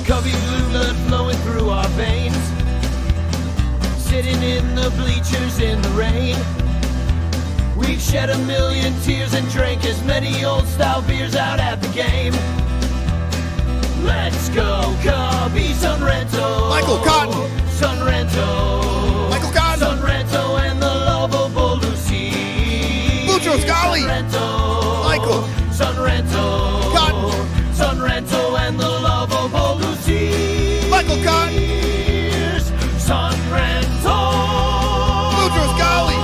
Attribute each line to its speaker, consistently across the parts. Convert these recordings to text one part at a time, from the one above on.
Speaker 1: Cubby blue blood flowing through our veins. Sitting in the bleachers in the rain. We've shed a million tears and drank as many old style beers out at the game. Let's go, Cubby, Son Ranto.
Speaker 2: Michael Cotton.
Speaker 1: Son Ranto.
Speaker 2: Michael Cotton.
Speaker 1: Son Ranto and the lovable Lucy.
Speaker 2: Lucho Scali.
Speaker 1: Ranto.
Speaker 2: Michael.
Speaker 1: Son Ranto.
Speaker 2: Cotton.
Speaker 1: Son Ranto and the lovable Lucy.
Speaker 2: Michael Cotton.
Speaker 1: Son Ranto.
Speaker 2: Lucho Scali.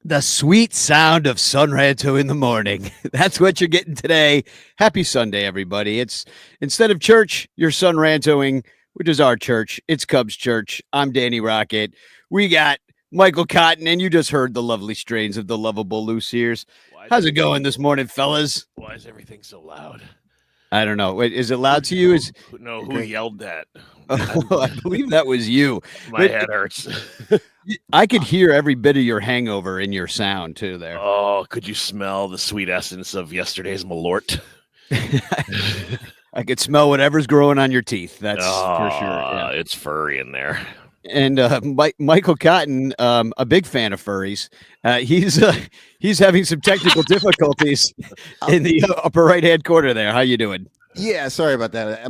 Speaker 3: The sweet sound of Son Ranto in the morning. That's what you're getting today. Happy Sunday, everybody. It's instead of church, you're Son Rantoing, which is our church. It's Cubs Church. I'm Danny Rocket. We got Michael Cotton, and you just heard the lovely strains of the lovable Luciers. How's it going this morning, fellas?
Speaker 4: Why is everything so loud?
Speaker 3: I don't know. Wait, is it loud to you?
Speaker 4: Who yelled that?
Speaker 3: I believe that was you.
Speaker 4: My head hurts.
Speaker 3: I could hear every bit of your hangover in your sound too there.
Speaker 4: Oh, could you smell the sweet essence of yesterday's Malort?
Speaker 3: I could smell whatever's growing on your teeth. That's for sure. Yeah.
Speaker 4: It's furry in there.
Speaker 3: And Michael Cotton, a big fan of furries. He's having some technical difficulties in the upper right-hand corner there. How you doing?
Speaker 2: Yeah, sorry about that.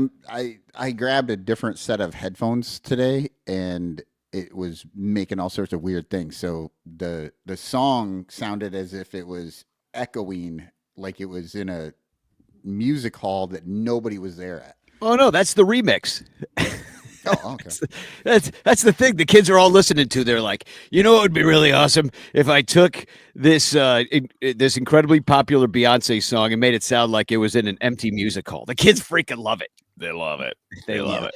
Speaker 2: I grabbed a different set of headphones today, and it was making all sorts of weird things. So the song sounded as if it was echoing, like it was in a music hall that nobody was there at.
Speaker 3: Oh no, that's the remix.
Speaker 2: Oh, okay.
Speaker 3: That's the thing the kids are all listening to. They're like, you know, it would be really awesome if I took this this incredibly popular Beyonce song and made it sound like it was in an empty music hall. The kids freaking love it.
Speaker 4: They love it. They love it.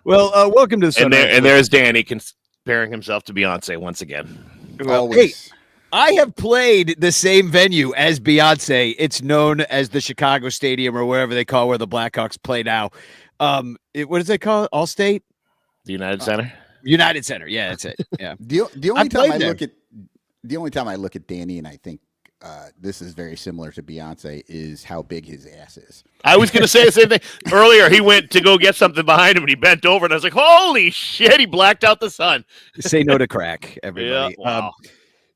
Speaker 3: Well, welcome to the
Speaker 4: and there's Danny comparing himself to Beyonce once again.
Speaker 3: Well, hey, I have played the same venue as Beyonce. It's known as the Chicago Stadium or wherever they call where the Blackhawks play now. What does it call it? Allstate?
Speaker 4: The United Center?
Speaker 3: United Center. Yeah, that's it. Yeah.
Speaker 2: The only time I look at Danny and I think this is very similar to Beyonce is how big his ass is.
Speaker 4: I was going to say the same thing. Earlier, he went to go get something behind him, and he bent over, and I was like, holy shit, he blacked out the sun.
Speaker 3: Say no to crack, everybody.
Speaker 4: Yeah, wow.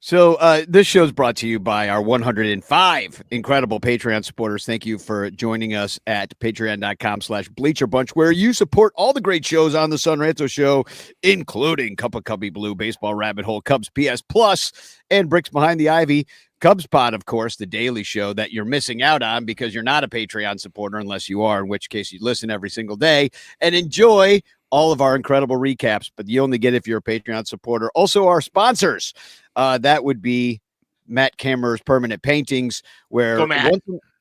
Speaker 3: So this show is brought to you by our 105 incredible Patreon supporters. Thank you for joining us at patreon.com/bleacherbunch, where you support all the great shows on the Son Ranto Show, including Cup of Cubby Blue, Baseball Rabbit Hole, Cubs PS Plus, and Bricks Behind the Ivy. Cubs Pod, of course, the daily show that you're missing out on because you're not a Patreon supporter, unless you are, in which case you listen every single day and enjoy all of our incredible recaps, but you only get if you're a Patreon supporter. Also, our sponsors. That would be Matt Kammerer's Permanent Paintings, where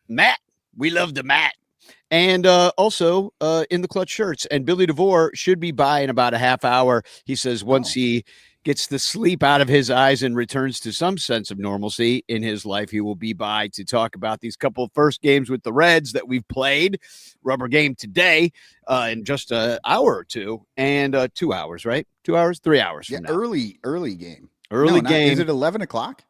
Speaker 3: Matt, we love the Matt. And also in the Clutch Shirts. And Billy DeVore should be by in about a half hour. He says once he gets the sleep out of his eyes and returns to some sense of normalcy in his life, he will be by to talk about these couple of first games with the Reds that we've played. Rubber game today in just an hour or two, and 2 hours, right? 2 hours, 3 hours from now.
Speaker 2: Early game.
Speaker 3: Game.
Speaker 2: Is it 11 o'clock?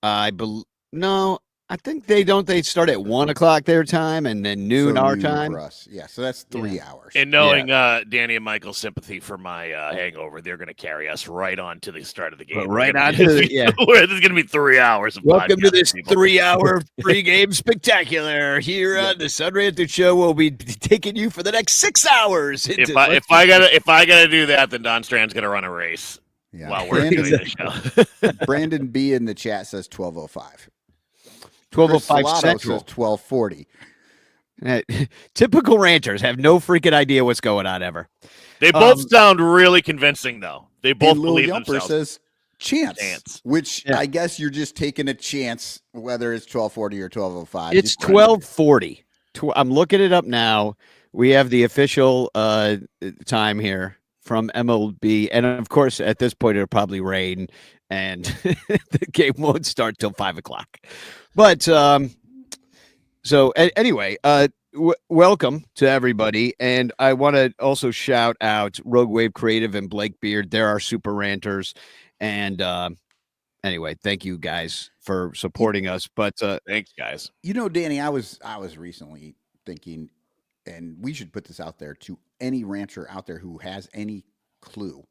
Speaker 3: No, I think they start at 1 o'clock their time and then noon our time.
Speaker 2: For us. Yeah, so that's 3 hours.
Speaker 4: And knowing Danny and Michael's sympathy for my hangover, they're going to carry us right on to the start of the game.
Speaker 3: Right on to the, yeah.
Speaker 4: There's going to be 3 hours of
Speaker 3: Welcome to this 3-hour pregame spectacular here on the Son Ranto Show. We'll be taking you for the next 6 hours.
Speaker 4: If I gotta do that, then Don Strand's going to run a race.
Speaker 2: Yeah.
Speaker 4: While we're doing the show.
Speaker 2: Brandon B in the chat says 12:05.
Speaker 3: 12:05 Central.
Speaker 2: Says 12:40.
Speaker 3: Typical ranters have no freaking idea what's going on ever.
Speaker 4: They both sound really convincing, though. They both believe
Speaker 2: Yumper
Speaker 4: themselves.
Speaker 2: Says chance. Which I guess you're just taking a chance, whether it's 12:40 or 12:05.
Speaker 3: It's 12:40. I'm looking it up now. We have the official time here from MLB, and of course, at this point, it'll probably rain, and the game won't start till 5 o'clock. But So anyway, welcome to everybody, and I want to also shout out Rogue Wave Creative and Blake Beard. They're our super ranters, and anyway, thank you guys for supporting us. But
Speaker 4: Thanks, guys.
Speaker 2: Danny, I was recently thinking, and we should put this out there to any rancher out there who has any clue.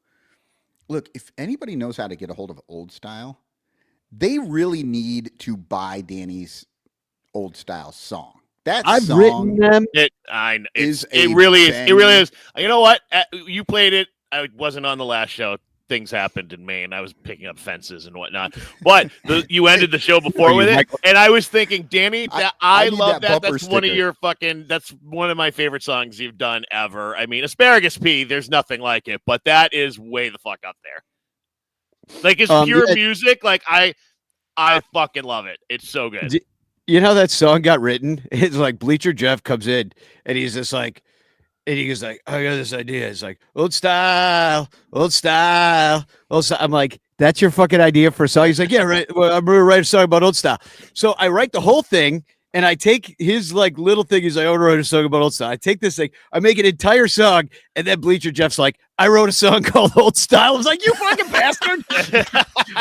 Speaker 2: Look, if anybody knows how to get a hold of Old Style, they really need to buy Danny's Old Style song. That
Speaker 3: I've
Speaker 2: song
Speaker 3: written them.
Speaker 4: It really is. It really is. You know what? You played it. I wasn't on the last show. Things happened in Maine. I was picking up fences and whatnot. But you ended the show before with it, and I was thinking, Danny, I love that. That's one of your fucking. That's one of my favorite songs you've done ever. I mean, Asparagus Pea. There's nothing like it, but that is way the fuck up there. Like it's pure music. Like I fucking love it. It's so good.
Speaker 3: You know how that song got written? It's like Bleacher Jeff comes in and he's just like, and he goes like, I got this idea. It's like, old style, old style, old style. I'm like, that's your fucking idea for a song? He's like, yeah, right. Well, I'm going to write a song about old style. So I write the whole thing and I take his like little thing. He's like, I want to write a song about old style. I take this thing, I make an entire song. And then Bleacher Jeff's like, I wrote a song called Old Style. I was like, you fucking bastard.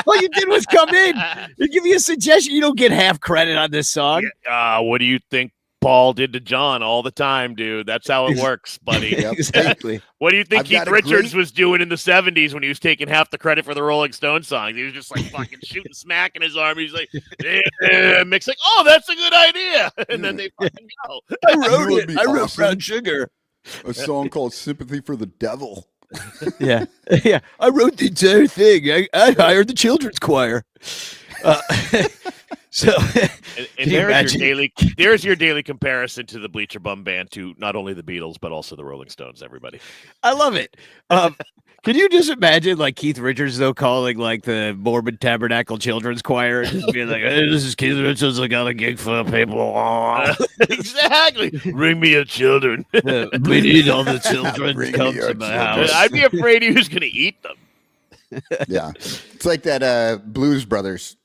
Speaker 3: All you did was come in and give me a suggestion. You don't get half credit on this song.
Speaker 4: What do you think Paul did to John all the time, dude? That's how it works, buddy.
Speaker 2: Yep.
Speaker 3: Exactly.
Speaker 4: What do you think Keith Richards was doing in the 70s when he was taking half the credit for the Rolling Stones songs? He was just like fucking shooting smack in his arm. He's like, Mick's like, oh, that's a good idea. And then they fucking go.
Speaker 3: I wrote it. I wrote Brown Sugar.
Speaker 2: A song called Sympathy for the Devil.
Speaker 3: Yeah. Yeah. I wrote the entire thing. I hired the children's choir. So
Speaker 4: and there's your daily comparison to the Bleacher Bum Band, to not only the Beatles but also the Rolling Stones. Everybody,
Speaker 3: I love it. Can you just imagine like Keith Richards though calling like the Mormon Tabernacle Children's Choir and just being like, hey, this is Keith Richards. I got a gig for people.
Speaker 4: Exactly. Bring me your children.
Speaker 3: We need all the children to come to my house.
Speaker 4: I'd be afraid he was going to eat them.
Speaker 2: Yeah, it's like that Blues Brothers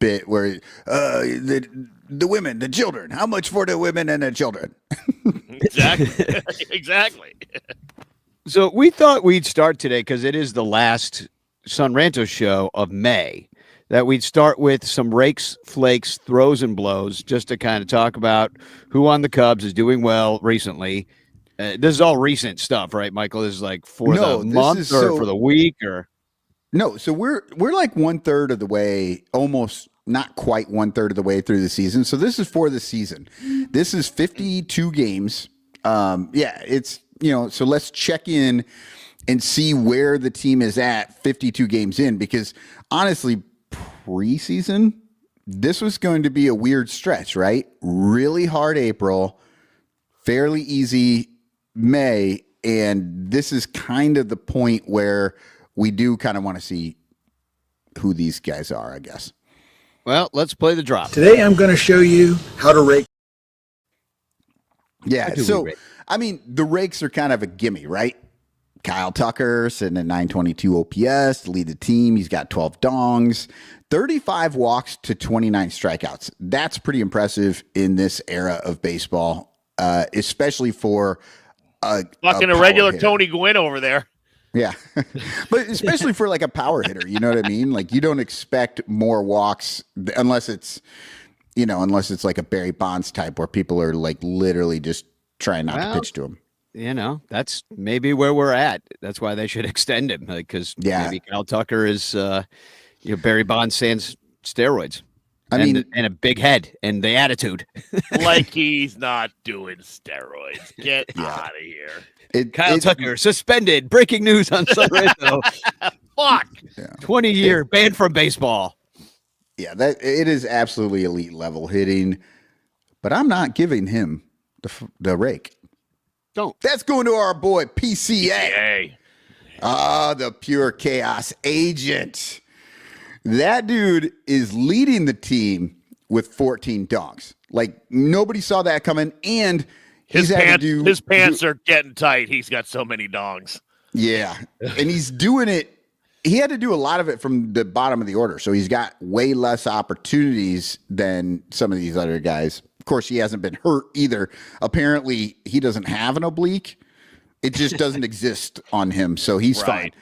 Speaker 2: bit where the women, the children, how much for the women and the children?
Speaker 4: Exactly.
Speaker 3: So we thought we'd start today because it is the last Son Ranto show of May, that we'd start with some Rakes, Flakes, throws and blows, just to kind of talk about who on the Cubs is doing well recently. This is all recent stuff, right, Michael? This is like for the month or for the week or.
Speaker 2: No, so we're like 1/3 of the way, almost not quite 1/3 of the way through the season. So this is for the season. This is 52 games. It's so let's check in and see where the team is at 52 games in, because honestly, preseason, this was going to be a weird stretch, right? Really hard April, fairly easy May, and this is kind of the point where we do kind of want to see who these guys are, I guess.
Speaker 3: Well, let's play the drop.
Speaker 5: Today I'm going to show you how to rake.
Speaker 2: Yeah, so, I mean, the Rakes are kind of a gimme, right? Kyle Tucker sitting at 922 OPS to lead the team. He's got 12 dongs, 35 walks to 29 strikeouts. That's pretty impressive in this era of baseball, especially for a
Speaker 4: regular
Speaker 2: hitter.
Speaker 4: Tony Gwynn over there.
Speaker 2: Yeah, but especially for like a power hitter, you know what I mean? Like you don't expect more walks unless it's like a Barry Bonds type where people are like literally just trying not to pitch to him.
Speaker 3: That's maybe where we're at. That's why they should extend him, because maybe Kyle Tucker is, Barry Bonds sans steroids. And a big head and the attitude.
Speaker 4: Like he's not doing steroids. Get out of here.
Speaker 3: Kyle Tucker suspended. Breaking news on Son Ranto.
Speaker 4: Fuck.
Speaker 3: 20-year banned from baseball.
Speaker 2: Yeah, that it is absolutely elite level hitting, but I'm not giving him the rake.
Speaker 3: Don't.
Speaker 2: That's going to our boy PCA. The pure chaos agent. That dude is leading the team with 14 dongs. Like nobody saw that coming, and
Speaker 4: his pants are getting tight. He's got so many dongs.
Speaker 2: Yeah, and he's doing it. He had to do a lot of it from the bottom of the order, so he's got way less opportunities than some of these other guys. course, he hasn't been hurt either. Apparently, he doesn't have an oblique. It just doesn't exist on him, so he's fine.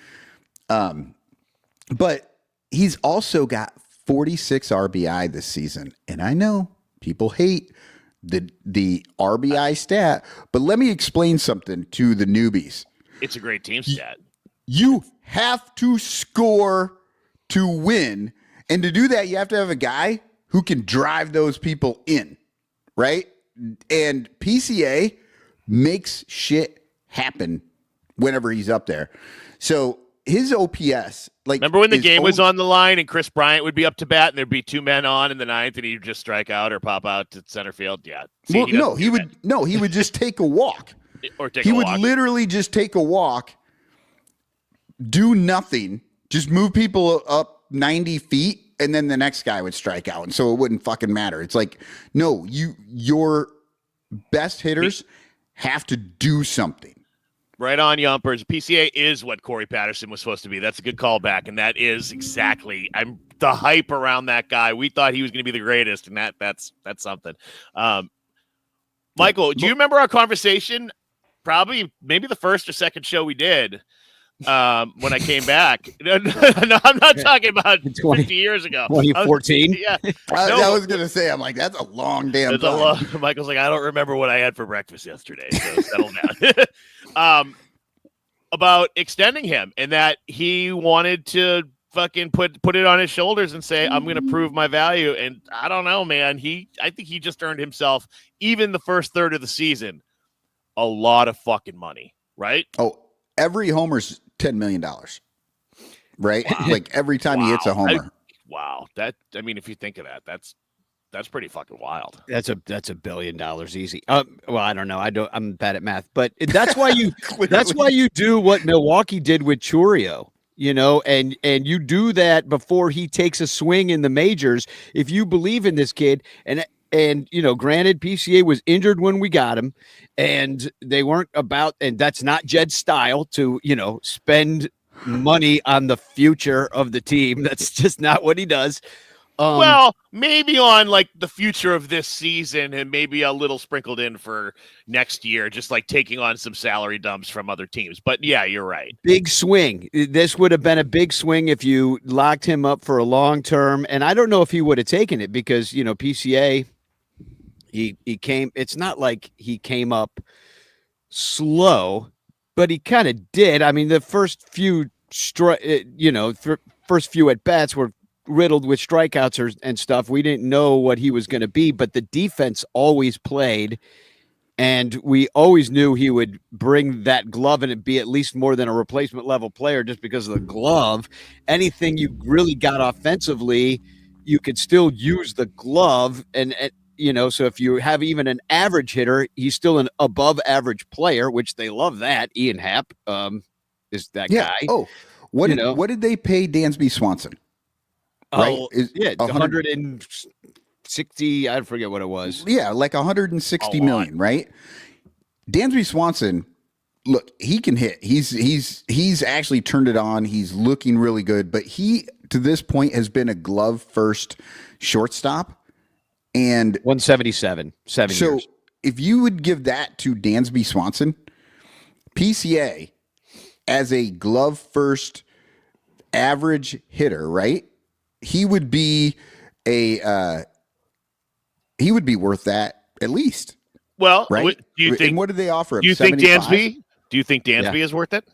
Speaker 2: But he's also got 46 RBI this season, and I know people hate the RBI stat, but let me explain something to the newbies.
Speaker 4: It's a great team stat.
Speaker 2: You have to score to win, and to do that, you have to have a guy who can drive those people in, right? And PCA makes shit happen whenever he's up there. So his OPS, like,
Speaker 4: remember when the game was on the line and Chris Bryant would be up to bat and there'd be 2 men on in the ninth and he'd just strike out or pop out to center field? Yeah. See,
Speaker 2: well, he would just take a walk.
Speaker 4: He
Speaker 2: would literally just take a walk, do nothing, just move people up 90 feet, and then the next guy would strike out. And so it wouldn't fucking matter. It's like, no, your best hitters have to do something.
Speaker 4: Right on, Yumpers. PCA is what Corey Patterson was supposed to be. That's a good callback, and that is exactly the hype around that guy. We thought he was going to be the greatest, and that's something. Michael, do you remember our conversation? Probably, maybe the first or second show we did when I came back. No, I'm not talking about 50 years ago.
Speaker 3: 2014?
Speaker 4: Yeah.
Speaker 2: I was going to say, I'm like, that's a long damn time.
Speaker 4: Michael's like, I don't remember what I had for breakfast yesterday, so settle down. About extending him and that he wanted to fucking put it on his shoulders and say, I'm going to prove my value. And I don't know, man. I think he just earned himself, even the first third of the season, a lot of fucking money, right?
Speaker 2: Oh, every homer's $10 million, right? Wow. Like every time he hits a homer.
Speaker 4: If you think of that, that's pretty fucking wild.
Speaker 3: That's $1 billion easy. Well, I don't know. I'm bad at math, but that's why you do what Milwaukee did with Churio, and you do that before he takes a swing in the majors. If you believe in this kid, and granted, PCA was injured when we got him, and they weren't and that's not Jed's style to, spend money on the future of the team. That's just not what he does.
Speaker 4: Well, maybe on like the future of this season and maybe a little sprinkled in for next year, just like taking on some salary dumps from other teams. But yeah, you're right.
Speaker 3: Big swing. This would have been a big swing if you locked him up for a long term. And I don't know if he would have taken it because, PCA, he came, it's not like he came up slow, but he kind of did. I mean, the first few, first few at bats were riddled with strikeouts and stuff. We didn't know what he was going to be, but the defense always played, and we always knew he would bring that glove and it'd be at least more than a replacement level player just because of the glove. Anything you really got offensively, you could still use the glove, and so if you have even an average hitter, he's still an above average player, which they love that. Ian Happ is that guy.
Speaker 2: Oh, what did they pay Dansby Swanson? Right?
Speaker 3: 160. I forget what it was.
Speaker 2: Yeah, like 160 million, right? Dansby Swanson, look, he can hit. He's actually turned it on. He's looking really good, but he to this point has been a glove first shortstop, and
Speaker 3: 177, 7 years.
Speaker 2: So if you would give that to Dansby Swanson, PCA as a glove first average hitter, right? He would be worth that at least.
Speaker 4: Well,
Speaker 2: right?
Speaker 4: Do you think?
Speaker 2: And what did they offer him?
Speaker 4: Do you think Dansby? Do you think Dansby is worth it?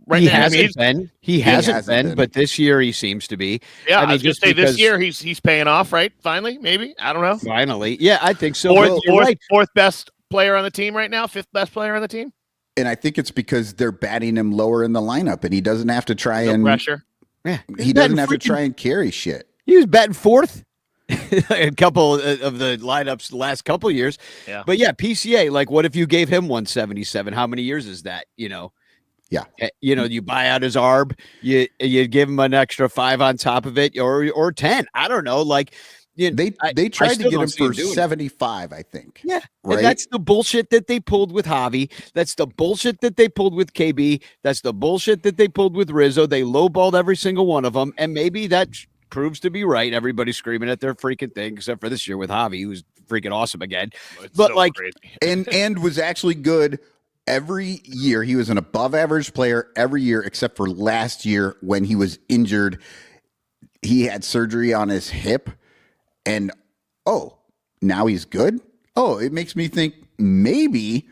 Speaker 3: Right, he hasn't been. He hasn't been, but this year he seems to be.
Speaker 4: Yeah, I was just say this year he's paying off, right? Finally, maybe, I don't know.
Speaker 3: Finally, yeah, I think so.
Speaker 4: Fourth best player on the team right now, fifth best player on the team.
Speaker 2: And I think it's because they're batting him lower in the lineup, and he doesn't have to try
Speaker 4: pressure.
Speaker 3: Yeah,
Speaker 2: he doesn't have to try and carry shit.
Speaker 3: He was batting fourth a couple of the lineups the last couple of years.
Speaker 4: Yeah.
Speaker 3: But yeah, PCA, like what if you gave him 177? How many years is that?
Speaker 2: Yeah.
Speaker 3: You buy out his ARB, you give him an extra 5 on top of it or 10. I don't know. Like
Speaker 2: they tried to get him for 75, I think.
Speaker 3: Yeah.
Speaker 2: Right?
Speaker 3: And that's the bullshit that they pulled with Javi. That's the bullshit that they pulled with KB. That's the bullshit that they pulled with Rizzo. They lowballed every single one of them. And maybe that proves to be right. Everybody's screaming at their freaking thing, except for this year with Javi, who's freaking awesome again.
Speaker 4: It's
Speaker 3: But
Speaker 4: so
Speaker 3: like,
Speaker 4: crazy.
Speaker 2: and was actually good every year. He was an above average player every year, except for last year when he was injured. He had surgery on his hip, and now he's good. It makes me think maybe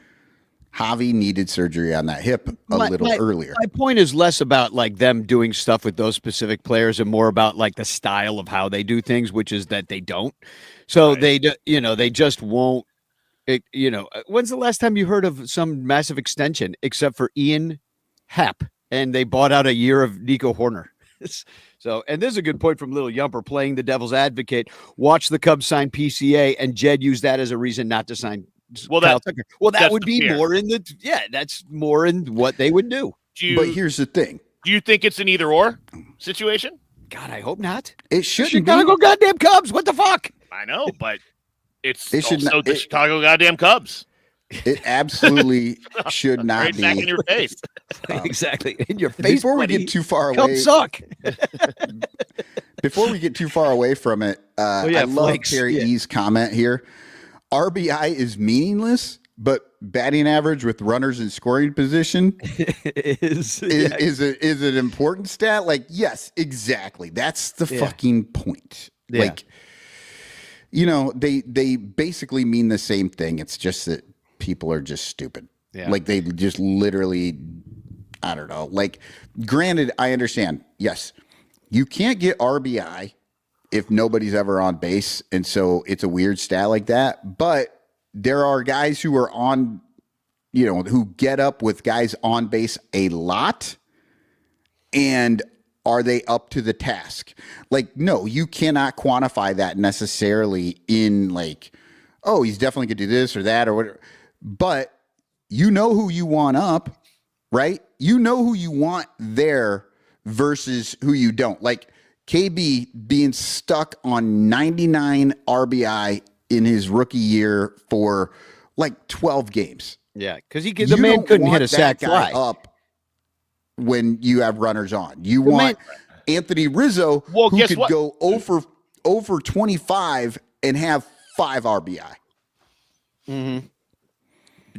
Speaker 2: Javi needed surgery on that hip a little earlier.
Speaker 3: My point is less about like them doing stuff with those specific players and more about like the style of how they do things, which is that they don't. So they just won't. When's the last time you heard of some massive extension except for Ian Happ, and they bought out a year of Nico Horner? So, and this is a good point from Little Yumper playing the devil's advocate. Watch the Cubs sign PCA, and Jed used that as a reason not to sign Kyle Tucker. Well, that would be more in that's more in what they would do.
Speaker 2: But here's the thing.
Speaker 4: Do you think it's an either or situation?
Speaker 3: God, I hope not.
Speaker 2: It shouldn't
Speaker 3: Chicago goddamn Cubs. What the fuck?
Speaker 4: I know, but it's
Speaker 2: It should
Speaker 4: also
Speaker 2: not-
Speaker 4: the Chicago goddamn Cubs.
Speaker 2: It absolutely should not
Speaker 4: Right
Speaker 2: be.
Speaker 4: back in your face.
Speaker 3: Exactly. In your face.
Speaker 2: Before we
Speaker 3: buddy.
Speaker 2: get too far away,
Speaker 3: Cubs suck.
Speaker 2: Before we get too far away from it, I love
Speaker 3: Flakes.
Speaker 2: Terry E's comment here. RBI is meaningless, but batting average with runners in scoring position is an important stat. Like, yes, exactly. That's the fucking point.
Speaker 3: Yeah.
Speaker 2: Like, they basically mean the same thing. It's just that people are just stupid.
Speaker 3: Yeah.
Speaker 2: Like, they just literally, I don't know. Like, granted, I understand. Yes, you can't get RBI if nobody's ever on base. And so it's a weird stat like that. But there are guys who are on, who get up with guys on base a lot. And are they up to the task? Like, no, you cannot quantify that necessarily in like, he's definitely going to do this or that or whatever. But you know who you want up, right? You know who you want there versus who you don't. Like KB being stuck on 99 RBI in his rookie year for like 12 games.
Speaker 3: Yeah, because the man couldn't hit a sac fly
Speaker 2: up when you have runners on. You want Anthony Rizzo, who could go over 25 and have 5 RBI.
Speaker 3: Mm-hmm.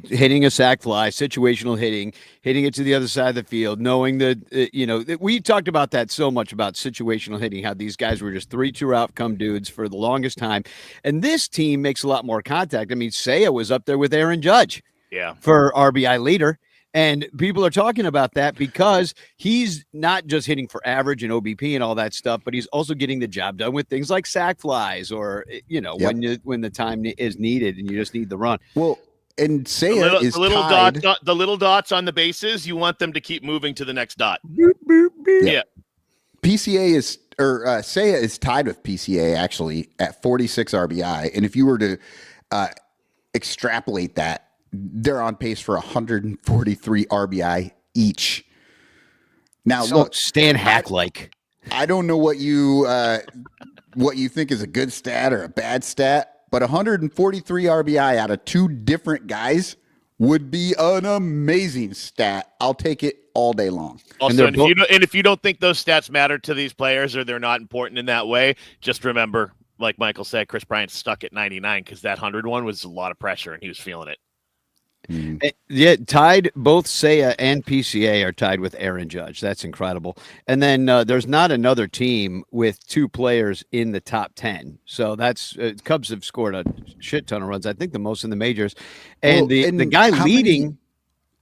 Speaker 3: Hitting a sac fly, situational hitting it to the other side of the field, knowing that, we talked about that so much about situational hitting, how these guys were just 3-2 outcome dudes for the longest time. And this team makes a lot more contact. I mean, Seiya was up there with Aaron Judge for RBI leader. And people are talking about that because he's not just hitting for average and OBP and all that stuff, but he's also getting the job done with things like sac flies or, when the time is needed and you just need the run.
Speaker 2: Well, and Seiya is tied.
Speaker 4: The little dots on the bases, you want them to keep moving to the next dot.
Speaker 3: Boop, boop, boop.
Speaker 2: Yeah. Seiya is tied with PCA actually at 46 RBI. And if you were to extrapolate that, they're on pace for 143 RBI each. Now, look,
Speaker 3: Stan Hack-like.
Speaker 2: I don't know what you think is a good stat or a bad stat, but 143 RBI out of 2 different guys would be an amazing stat. I'll take it all day long.
Speaker 4: Also, and if you don't think those stats matter to these players or they're not important in that way, just remember, like Michael said, Chris Bryant stuck at 99 because that 101 was a lot of pressure and he was feeling it.
Speaker 2: Mm.
Speaker 3: Yeah, tied. Both Seiya and PCA are tied with Aaron Judge. That's incredible. And then there's not another team with 2 players in the top 10. So that's Cubs have scored a shit ton of runs. I think the most in the majors. And the guy leading,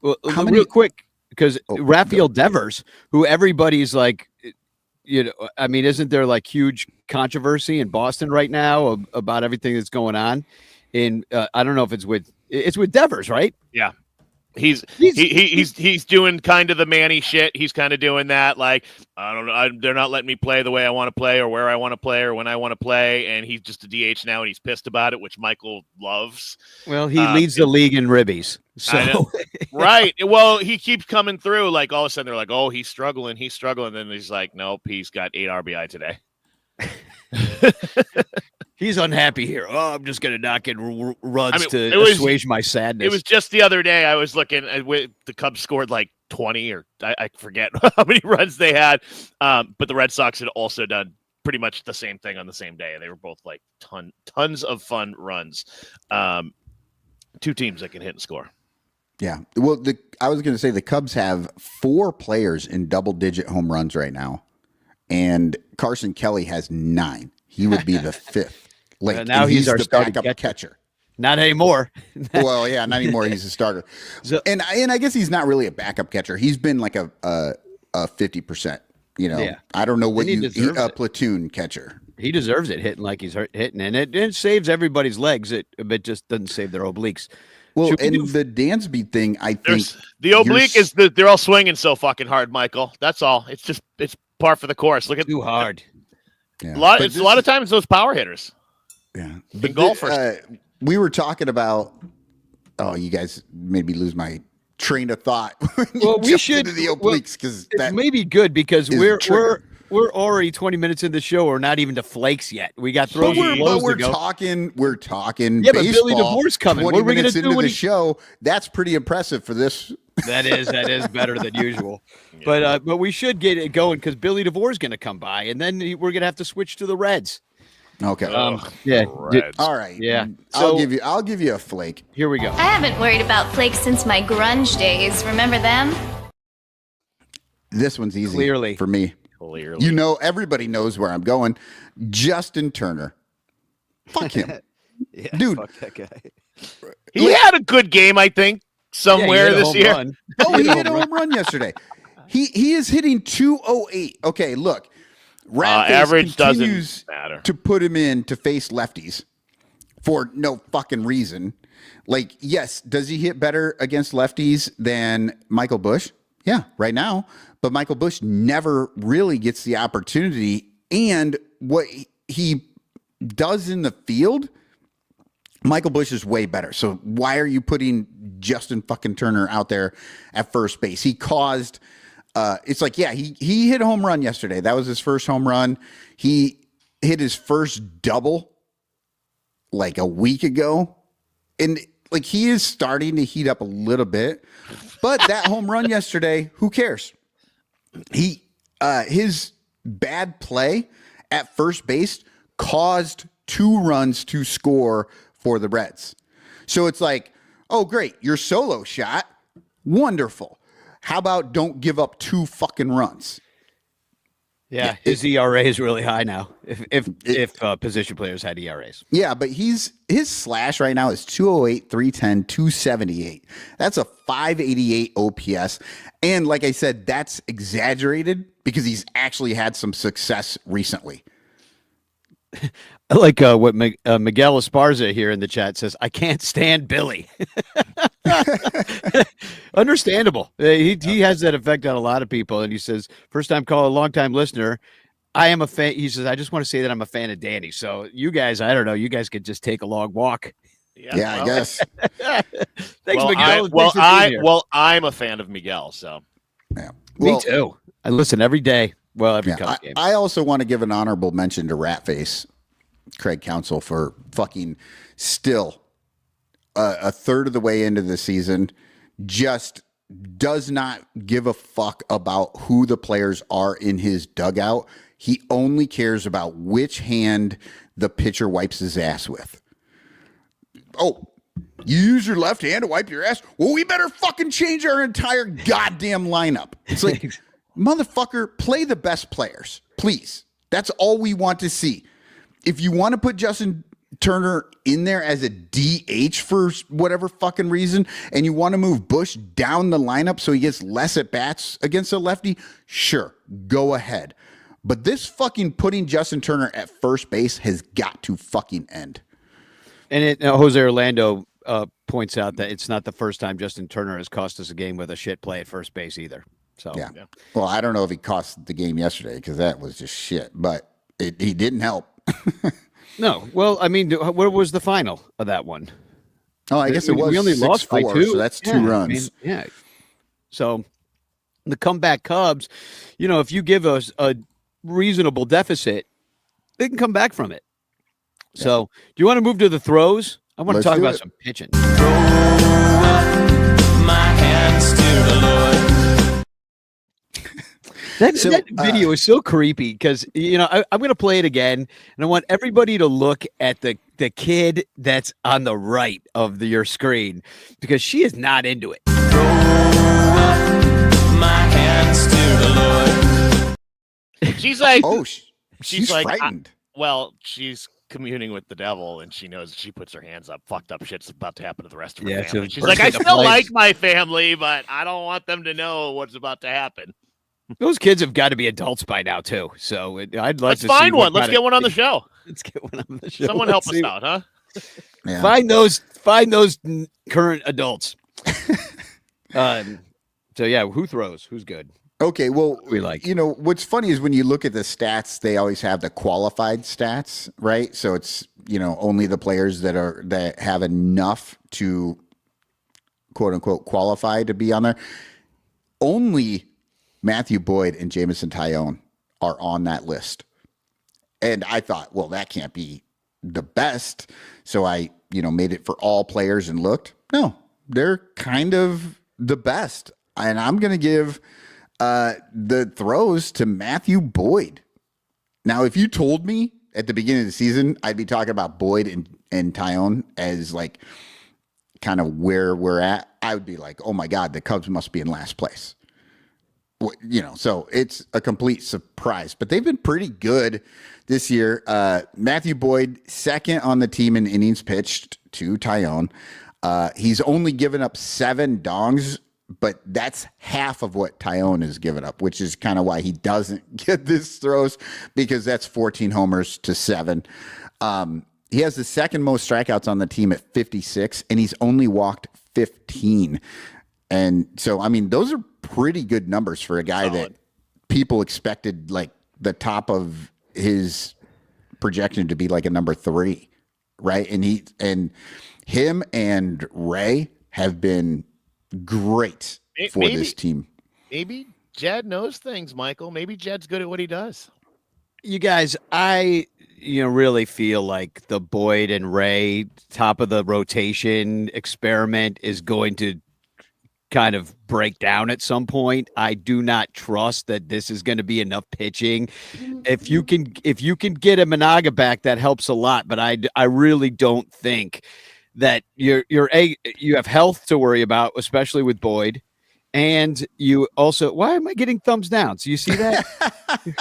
Speaker 3: real quick, because Rafael Devers, who everybody's like, I mean, isn't there like huge controversy in Boston right now about everything that's going on? I don't know if it's with Devers, right?
Speaker 4: Yeah. He's doing kind of the Manny shit. He's kind of doing that. Like, I don't know. They're not letting me play the way I want to play or where I want to play or when I want to play. And he's just a DH now and he's pissed about it, which Michael loves.
Speaker 3: Well, he leads the league in ribbies. So
Speaker 4: right. Well, he keeps coming through. Like all of a sudden they're like, oh, he's struggling. Then he's like, nope, he's got 8 RBI today.
Speaker 3: He's unhappy here. Oh, I'm just going to knock in runs to assuage my sadness.
Speaker 4: It was just the other day I was looking at the Cubs scored like 20 or I forget how many runs they had. But the Red Sox had also done pretty much the same thing on the same day. They were both like tons of fun runs. Two teams that can hit and score.
Speaker 2: Yeah. Well, I was going to say the Cubs have 4 players in double-digit home runs right now, and Carson Kelly has 9. He would be the 5th. Like
Speaker 3: now he's our
Speaker 2: the
Speaker 3: starting
Speaker 2: backup catcher.
Speaker 3: Not anymore.
Speaker 2: Well, yeah, not anymore. He's a starter. So, and I guess he's not really a backup catcher. He's been like a 50%. You know, I don't know what a platoon catcher.
Speaker 3: He deserves it, hitting like he's hitting, and it saves everybody's legs. It just doesn't save their obliques.
Speaker 2: Well, and the Dansby thing, I think
Speaker 4: the oblique is they're all swinging so fucking hard, Michael. That's all. It's par for the course. Look at
Speaker 3: too hard.
Speaker 2: Yeah.
Speaker 4: A lot of times those power hitters.
Speaker 2: Yeah,
Speaker 4: the golfers.
Speaker 2: We were talking about. Oh, you guys made me lose my train of thought.
Speaker 3: Well, we should
Speaker 2: into the obliques because that
Speaker 3: may be good because we're already 20 minutes in the show. We're not even to Flakes yet. We got throws and blows
Speaker 2: we're
Speaker 3: to go.
Speaker 2: We're talking.
Speaker 3: Yeah,
Speaker 2: baseball,
Speaker 3: but Billy DeVore's coming.
Speaker 2: 20
Speaker 3: What are we
Speaker 2: minutes
Speaker 3: going to
Speaker 2: into
Speaker 3: do
Speaker 2: the show? That's pretty impressive for this.
Speaker 3: That is better than usual. But we should get it going because Billy DeVore's going to come by, and then we're going to have to switch to the Reds.
Speaker 2: Okay.
Speaker 4: Reds.
Speaker 2: All right.
Speaker 3: Yeah.
Speaker 2: I'll give you a flake.
Speaker 3: Here we go.
Speaker 6: I haven't worried about Flakes since my grunge days. Remember them?
Speaker 2: This one's easy
Speaker 3: Clearly.
Speaker 2: for me.
Speaker 4: Clearly.
Speaker 2: You know, everybody knows where I'm going. Justin Turner. Fuck him. Dude.
Speaker 3: Fuck that guy.
Speaker 4: He had a good game, I think, somewhere this year.
Speaker 3: Run.
Speaker 2: Oh, he hit a home run yesterday. He is hitting 208. Okay, look.
Speaker 4: Average
Speaker 2: continues
Speaker 4: doesn't matter.
Speaker 2: to put him in to face lefties for no fucking reason. Like, yes, does he hit better against lefties than Michael Busch? Yeah, right now. But Michael Busch never really gets the opportunity. And what he does in the field, Michael Busch is way better. So why are you putting Justin fucking Turner out there at first base? He caused... it's like, yeah, he hit a home run yesterday. That was his first home run. He hit his first double like a week ago. And like he is starting to heat up a little bit. But that home run yesterday, who cares? His bad play at first base caused 2 runs to score for the Reds. So it's like, oh, great, your solo shot, wonderful. How about don't give up 2 fucking runs?
Speaker 3: Yeah, his ERA is really high now. If position players had ERAs.
Speaker 2: Yeah, but his slash right now is 208, 310, 278. That's a 588 OPS. And like I said, that's exaggerated because he's actually had some success recently.
Speaker 3: I like what Miguel Esparza here in the chat says, I can't stand Billy. Understandable. He has that effect on a lot of people. And he says, first time caller, long time listener. I am a fan. He says, I just want to say that I'm a fan of Danny. So you guys, I don't know, you guys could just take a long walk.
Speaker 2: Yeah, I guess.
Speaker 3: Thanks,
Speaker 4: Miguel. I'm a fan of Miguel. So
Speaker 2: yeah.
Speaker 3: Me too. I listen every day. Well, every Cubs game.
Speaker 2: I also want to give an honorable mention to Ratface, Craig Counsell, for fucking still a third of the way into the season, just does not give a fuck about who the players are in his dugout. He only cares about which hand the pitcher wipes his ass with. Oh, you use your left hand to wipe your ass? Well, we better fucking change our entire goddamn lineup. It's like, motherfucker, play the best players, please. That's all we want to see. If you want to put Justin Turner in there as a DH for whatever fucking reason, and you want to move Busch down the lineup so he gets less at bats against a lefty, sure, go ahead. But this fucking putting Justin Turner at first base has got to fucking end.
Speaker 3: And Jose Orlando points out that it's not the first time Justin Turner has cost us a game with a shit play at first base either. So
Speaker 2: yeah. Well, I don't know if he cost the game yesterday because that was just shit, but he didn't help.
Speaker 3: No. Well, I mean, where was the final of that one?
Speaker 2: Oh, I guess it was.
Speaker 3: We only lost by 2.
Speaker 2: So that's 2 runs.
Speaker 3: I mean, yeah. So the comeback Cubs, if you give us a reasonable deficit, they can come back from it. Yeah. So do you want to move to the throws? I want to talk about some pitching.
Speaker 1: Throw up my hands to the Lord.
Speaker 3: That video is so creepy because I'm going to play it again, and I want everybody to look at the kid that's on the right of your screen because she is not into it.
Speaker 1: Throw up my hands to the Lord.
Speaker 4: She's like,
Speaker 2: she's
Speaker 4: like,
Speaker 2: frightened.
Speaker 4: She's communing with the devil, and she knows if she puts her hands up, fucked up shit's about to happen to the rest of her family. She's like, I still like my family, but I don't want them to know what's about to happen.
Speaker 3: Those kids have got to be adults by now too. So I'd like
Speaker 4: Let's
Speaker 3: to
Speaker 4: find
Speaker 3: see
Speaker 4: one. Let's get one on the show.
Speaker 3: Let's get one on the show.
Speaker 4: Someone help us out, huh?
Speaker 3: Yeah. Find those current adults. So yeah, who throws? Who's good?
Speaker 2: Okay, well,
Speaker 3: we like.
Speaker 2: What's funny is when you look at the stats, they always have the qualified stats, right? So it's only the players that have enough to quote unquote qualify to be on there. Only Matthew Boyd and Jamison Tyone are on that list, and I thought, well, that can't be the best. So I made it for all players and looked. No, they're kind of the best, and I'm gonna give the throws to Matthew Boyd. Now, if you told me at the beginning of the season, I'd be talking about Boyd and Tyone as like kind of where we're at, I would be like, oh my God, the Cubs must be in last place. So it's a complete surprise, but they've been pretty good this year. Matthew Boyd, second on the team in innings pitched to Tyone. He's only given up 7 dongs, but that's half of what Tyone has given up, which is kind of why he doesn't get this throws, because that's 14 homers to 7. He has the second most strikeouts on the team at 56, and he's only walked 15. And so, I mean, those are pretty good numbers for a guy that people expected like the top of his projection to be like a number 3, right? And him and Ray have been great for this team.
Speaker 4: Maybe Jed knows things, Michael. Maybe Jed's good at what he does.
Speaker 3: You guys, I really feel like the Boyd and Ray top of the rotation experiment is going to kind of break down at some point. I do not trust that this is going to be enough pitching. If you can get a Managa back, that helps a lot, but I really don't think that you have health to worry about, especially with Boyd. And you also, why am I getting thumbs down? So you see that?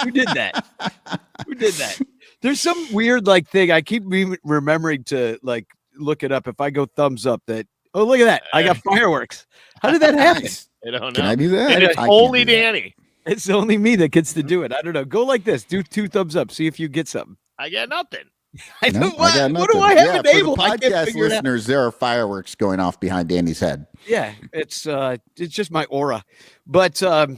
Speaker 3: Who did that? There's some weird like thing. I keep remembering to like look it up. If I go thumbs up, that, oh, look at that. I got fireworks. How did that happen?
Speaker 2: Nice.
Speaker 4: I don't know.
Speaker 2: Can I do that?
Speaker 4: And it's only Danny.
Speaker 3: It's only me that gets to do it. I don't know. Go like this. Do 2 thumbs up. See if you get something.
Speaker 4: I got nothing.
Speaker 3: I
Speaker 2: got
Speaker 3: what do I have enabled?
Speaker 2: For the podcast listeners, there are fireworks going off behind Danny's head.
Speaker 3: Yeah, it's just my aura. But no,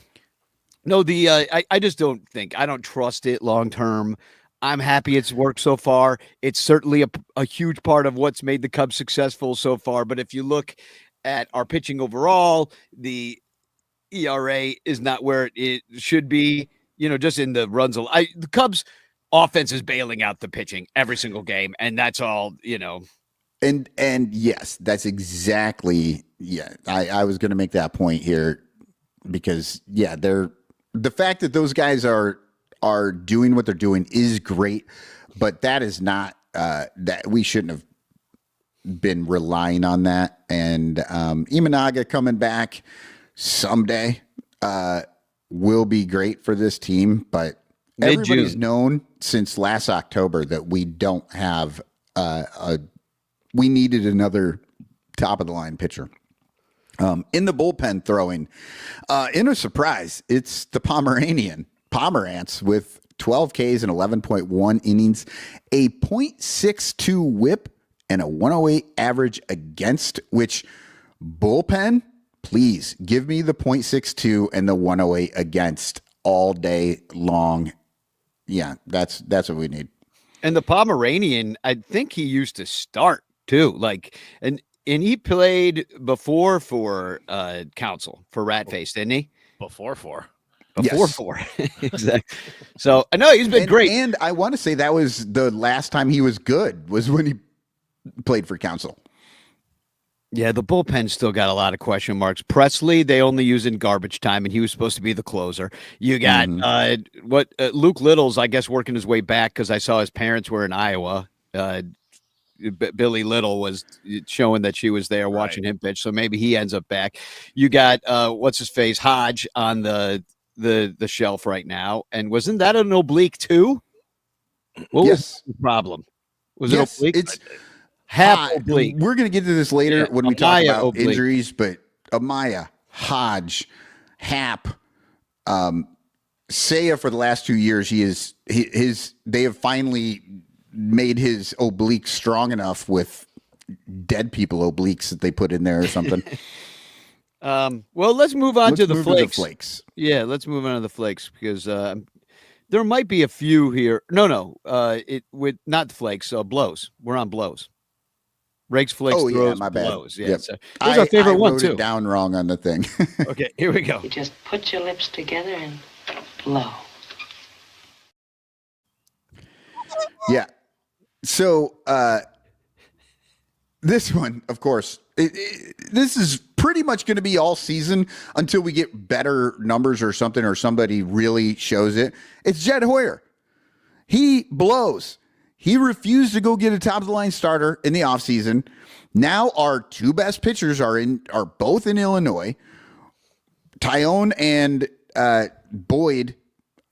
Speaker 3: I just don't think, I don't trust it long term. I'm happy it's worked so far. It's certainly a huge part of what's made the Cubs successful so far. But if you look at our pitching overall, the ERA is not where it should be. Just in the runs. The Cubs offense is bailing out the pitching every single game, and that's all.
Speaker 2: And yes, that's exactly. Yeah, I was going to make that point here because the fact that those guys are doing what they're doing is great, but that is not that we shouldn't have been relying on that. And Imanaga coming back someday will be great for this team, but everybody's known since last October that we don't have we needed another top of the line pitcher. In the bullpen throwing, in a surprise, it's the Pomerantz with 12 Ks and 11.1 innings, a .62 whip, and a 108 average against, which bullpen, please give me the .62 and the 108 against all day long. Yeah, that's what we need.
Speaker 3: And the Pomeranian, I think he used to start too. And he played before for Council for Ratface, didn't he?
Speaker 4: Before 4.
Speaker 3: Exactly. So I know he's been great.
Speaker 2: And I want to say that was the last time he was good was when he played for Council.
Speaker 3: Yeah, the bullpen still got a lot of question marks. Presley, they only use in garbage time, and he was supposed to be the closer. You got Luke Little's, I guess, working his way back because I saw his parents were in Iowa. Billy Little was showing that she was there watching him pitch, so maybe he ends up back. You got what's his face Hodge on the shelf right now, and wasn't that an oblique too? What was the problem? Was it oblique?
Speaker 2: It's
Speaker 3: half oblique.
Speaker 2: We're going to get to this later when we talk about
Speaker 3: oblique.
Speaker 2: injuries, but Amaya, Hodge, Hap, Seiya for the last 2 years, they have finally made his oblique strong enough with dead people obliques that they put in there or something.
Speaker 3: Well, let's move on to the
Speaker 2: Flakes.
Speaker 3: Yeah, let's move on to the Flakes because there might be a few here. No, it with not the Flakes. Blows. We're on blows. Rakes, Flakes,
Speaker 2: oh,
Speaker 3: throws,
Speaker 2: yeah, my bad.
Speaker 3: blows. Yeah,
Speaker 2: yep.
Speaker 3: So here's our favorite
Speaker 2: I
Speaker 3: one
Speaker 2: wrote
Speaker 3: too.
Speaker 2: It down wrong on the thing.
Speaker 3: Okay, here we go.
Speaker 7: You just put your lips together and blow.
Speaker 2: Yeah. So this one, of course, this is pretty much going to be all season until we get better numbers or something, or somebody really shows it. It's Jed Hoyer. He blows. He refused to go get a top-of-the-line starter in the offseason. Now our two best pitchers are both in Illinois. Tyone and Boyd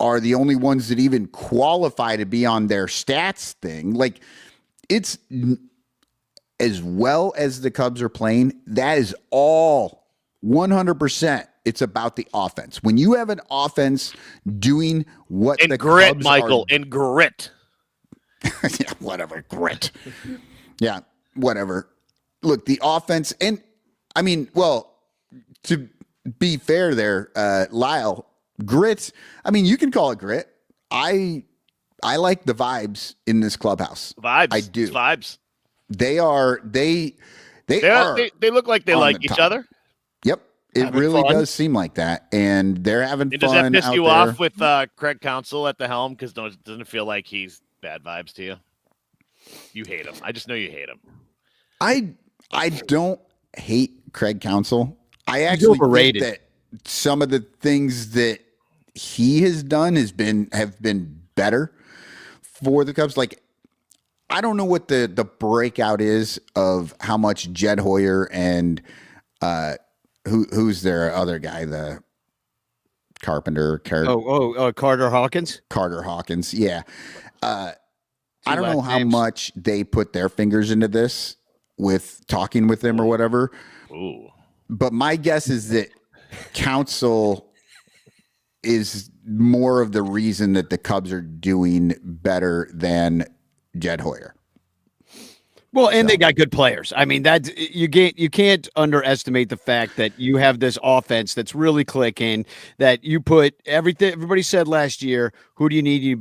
Speaker 2: are the only ones that even qualify to be on their stats thing. Like, it's as well as the Cubs are playing, that is all 100%. It's about the offense. When you have an offense doing what
Speaker 4: and
Speaker 2: the
Speaker 4: grit,
Speaker 2: Cubs
Speaker 4: Michael, and grit.
Speaker 2: Yeah, whatever, grit. Yeah, whatever. Look, the offense, and I mean, well, to be fair there, Lyle, grit, I mean, you can call it grit. I like the vibes in this clubhouse.
Speaker 4: Vibes.
Speaker 2: I do.
Speaker 4: It's vibes.
Speaker 2: They are they
Speaker 4: look like they like each other.
Speaker 2: Yep. It
Speaker 3: Having
Speaker 2: really
Speaker 3: fun.
Speaker 2: does seem like that. And they're having
Speaker 4: And
Speaker 2: fun.
Speaker 4: does that piss
Speaker 2: out
Speaker 4: you
Speaker 2: there.
Speaker 4: off with Craig Counsell at the helm? Because doesn't it feel like he's bad vibes to you? You hate him. I just know you hate him.
Speaker 2: I don't hate Craig Counsell. I actually think that some of the things that he has done have been better for the Cubs. Like, I don't know what the breakout is of how much Jed Hoyer and who's their other guy, the Carpenter.
Speaker 3: Carter Hawkins.
Speaker 2: Carter Hawkins. Yeah. I don't
Speaker 3: last
Speaker 2: know how
Speaker 3: names.
Speaker 2: much they put their fingers into this with talking with them or whatever.
Speaker 4: Ooh.
Speaker 2: But my guess is that Counsell is more of the reason that the Cubs are doing better than Jed Hoyer.
Speaker 3: Well, and they got good players. I mean, that you can't underestimate the fact that you have this offense that's really clicking. That you put everything. Everybody said last year, who do you need? You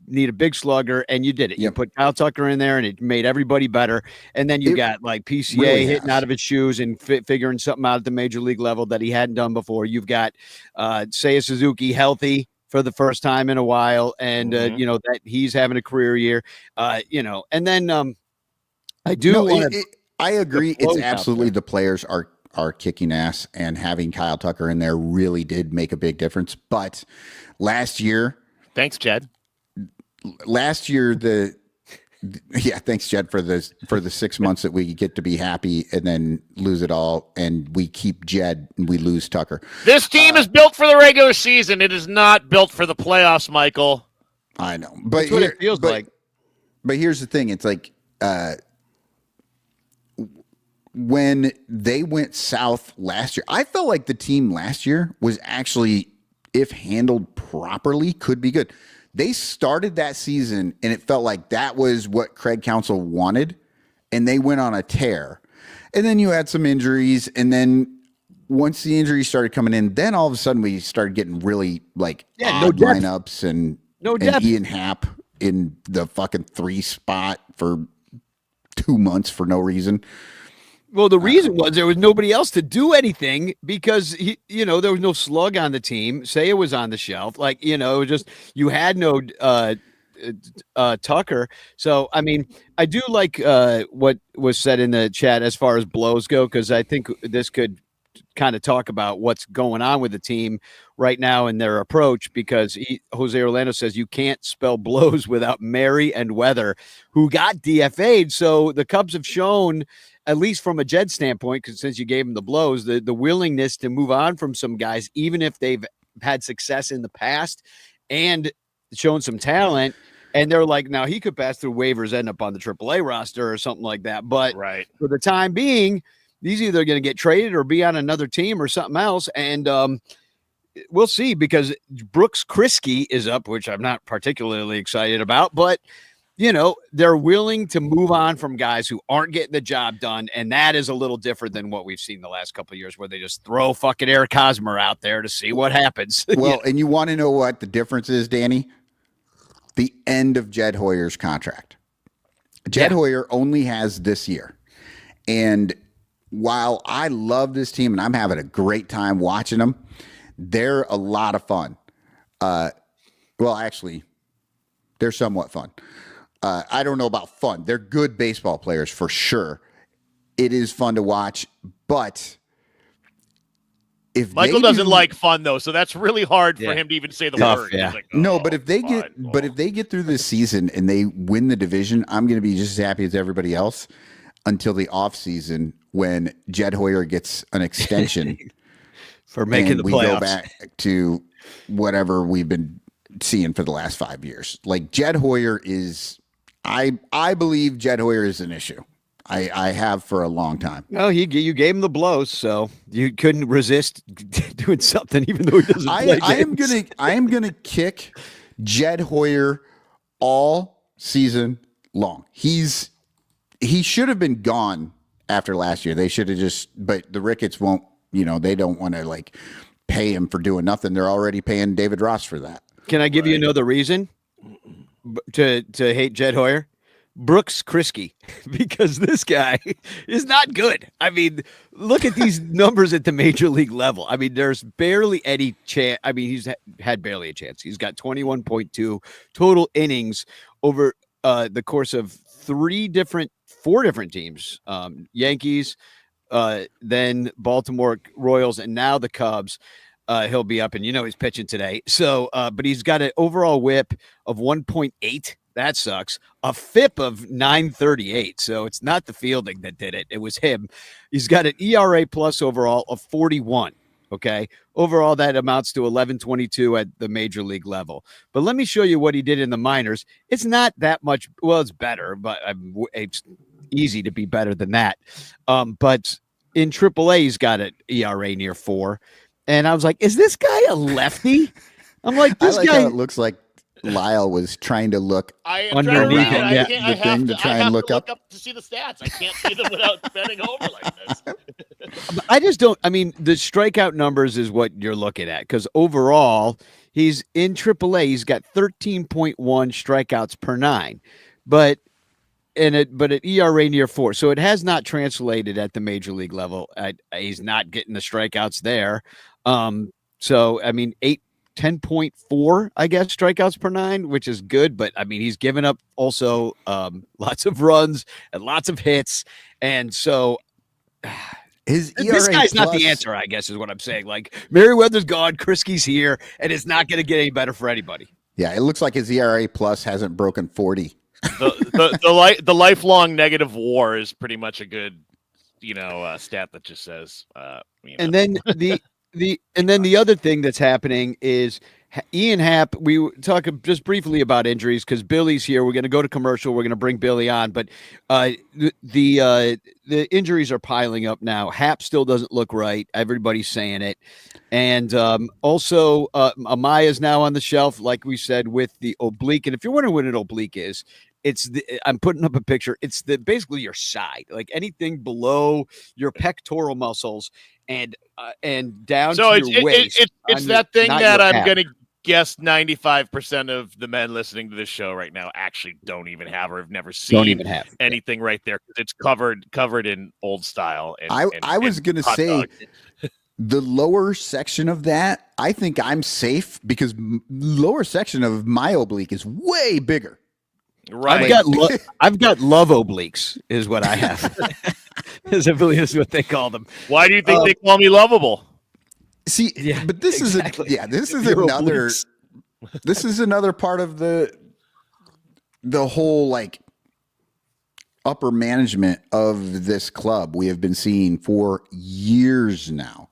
Speaker 3: need a big slugger, and you did it. You put Kyle Tucker in there, and it made everybody better. And then you got like PCA
Speaker 2: really
Speaker 3: hitting out of his shoes and figuring something out at the major league level that he hadn't done before. You've got Seiya Suzuki healthy for the first time in a while, and that he's having a career year. And then. I do.
Speaker 2: No, I agree. It's absolutely the players are kicking ass, and having Kyle Tucker in there really did make a big difference. But last year,
Speaker 4: Thanks, Jed.
Speaker 2: thanks, Jed, for the 6 months that we get to be happy and then lose it all, and we keep Jed and we lose Tucker.
Speaker 4: This team is built for the regular season. It is not built for the playoffs, Michael.
Speaker 2: I know, but
Speaker 3: That's what it feels like.
Speaker 2: But here's the thing: it's like. When they went south last year, I felt like the team last year was actually, if handled properly, could be good. They started that season, and it felt like that was what Craig Counsell wanted, and they went on a tear. And then you had some injuries, and once the injuries started coming in, then all of a sudden we started getting really odd lineups and Ian Happ in the fucking 3 spot for 2 months for no reason.
Speaker 3: Well, the reason was there was nobody else to do anything because there was no slug on the team. Seiya was on the shelf. It was just you had no Tucker. So, I mean, I do like what was said in the chat as far as blows go, because I think this could kind of talk about what's going on with the team right now and their approach, because Jose Orlando says you can't spell blows without Mary and Weather, who got DFA'd. So the Cubs have shown, at least from a Jed standpoint, because since you gave them the blows, the willingness to move on from some guys, even if they've had success in the past and shown some talent. And they're like, now he could pass through waivers, end up on the AAA roster or something like that. But for the time being, he's either going to get traded or be on another team or something else. And we'll see, because Brooks Kriske is up, which I'm not particularly excited about. But, you know, they're willing to move on from guys who aren't getting the job done. And that is a little different than what we've seen the last couple of years, where they just throw fucking Eric Hosmer out there to see what happens.
Speaker 2: Well, and you want to know what the difference is, Danny? The end of Jed Hoyer's contract. Jed Hoyer only has this year. And while I love this team and I'm having a great time watching them, they're a lot of fun. Well, actually, they're somewhat fun. I don't know about fun. They're good baseball players for sure. It is fun to watch, but if
Speaker 4: Michael doesn't like fun though, so that's really hard for him to even say the word.
Speaker 3: Yeah.
Speaker 4: Like,
Speaker 2: no, but if they get through this season and they win the division, I'm going to be just as happy as everybody else until the offseason when Jed Hoyer gets an extension
Speaker 3: for making the playoffs.
Speaker 2: We go back to whatever we've been seeing for the last 5 years. Like Jed Hoyer is, I believe Jed Hoyer is an issue. I have for a long time.
Speaker 3: No, you gave him the blows, so you couldn't resist doing something, even though he doesn't play games.
Speaker 2: I am gonna kick Jed Hoyer all season long. He should have been gone after last year. They should have but the Ricketts won't. You know, they don't want to like pay him for doing nothing. They're already paying David Ross for that.
Speaker 3: Can I give you another reason to hate Jed Hoyer? Brooks Kriske, because this guy is not good. I mean, look at these numbers at the major league level. I mean, there's barely any chance. I mean, he's had barely a chance. He's got 21.2 total innings over the course of four different teams, Yankees, then Baltimore Royals, and now the Cubs. He'll be up, and you know he's pitching today. So, but he's got an overall WHIP of 1.8. That sucks. A FIP of 938. So it's not the fielding that did it. It was him. He's got an ERA plus overall of 41. Okay. Overall, that amounts to 11.22 at the major league level. But let me show you what he did in the minors. It's not that much. Well, it's better, but it's easy to be better than that. But in AAA, he's got an ERA near 4. And I was like, is this guy a lefty? I'm like, this guy.
Speaker 2: How it looks like Lyle was trying to look
Speaker 3: underneath it.
Speaker 4: I have to look up to see the stats. I can't see them without bending over like this.
Speaker 3: I just don't. I mean, the strikeout numbers is what you're looking at, because overall, he's in AAA. He's got 13.1 strikeouts per 9, but at ERA near 4. So it has not translated at the major league level. He's not getting the strikeouts there. So I mean, 10.4, I guess, strikeouts per 9, which is good. But I mean, he's given up also lots of runs and lots of hits. And so
Speaker 2: this
Speaker 3: guy's not the answer, I guess, is what I'm saying. Like, Merriweather's gone, Krisky's here, and it's not going to get any better for anybody.
Speaker 2: Yeah, it looks like his ERA plus hasn't broken 40.
Speaker 4: The lifelong negative WAR is pretty much a good, stat that just says.
Speaker 3: And then the other thing that's happening is Ian Happ. We talk just briefly about injuries because Billy's here. We're going to go to commercial. We're going to bring Billy on, but the injuries are piling up now. Happ still doesn't look right. Everybody's saying it, and also Amaya's now on the shelf, like we said, with the oblique. And if you're wondering what an oblique is, I'm putting up a picture. It's basically your side, like anything below your pectoral muscles and down to your waist.
Speaker 4: It's that thing that I'm going to guess 95% of the men listening to this show right now actually don't even have or have never seen anything right there. It's covered in old style.
Speaker 2: I was going to say, the lower section of that, I think I'm safe because lower section of my oblique is way bigger.
Speaker 4: Right.
Speaker 3: I've got love obliques is what I have. Is what they call them.
Speaker 4: Why do you think they call me lovable?
Speaker 2: See,
Speaker 3: Yeah,
Speaker 2: but this
Speaker 3: exactly.
Speaker 2: this is
Speaker 3: Your
Speaker 2: another
Speaker 3: obliques.
Speaker 2: this is another part of the whole like upper management of this club we have been seeing for years now.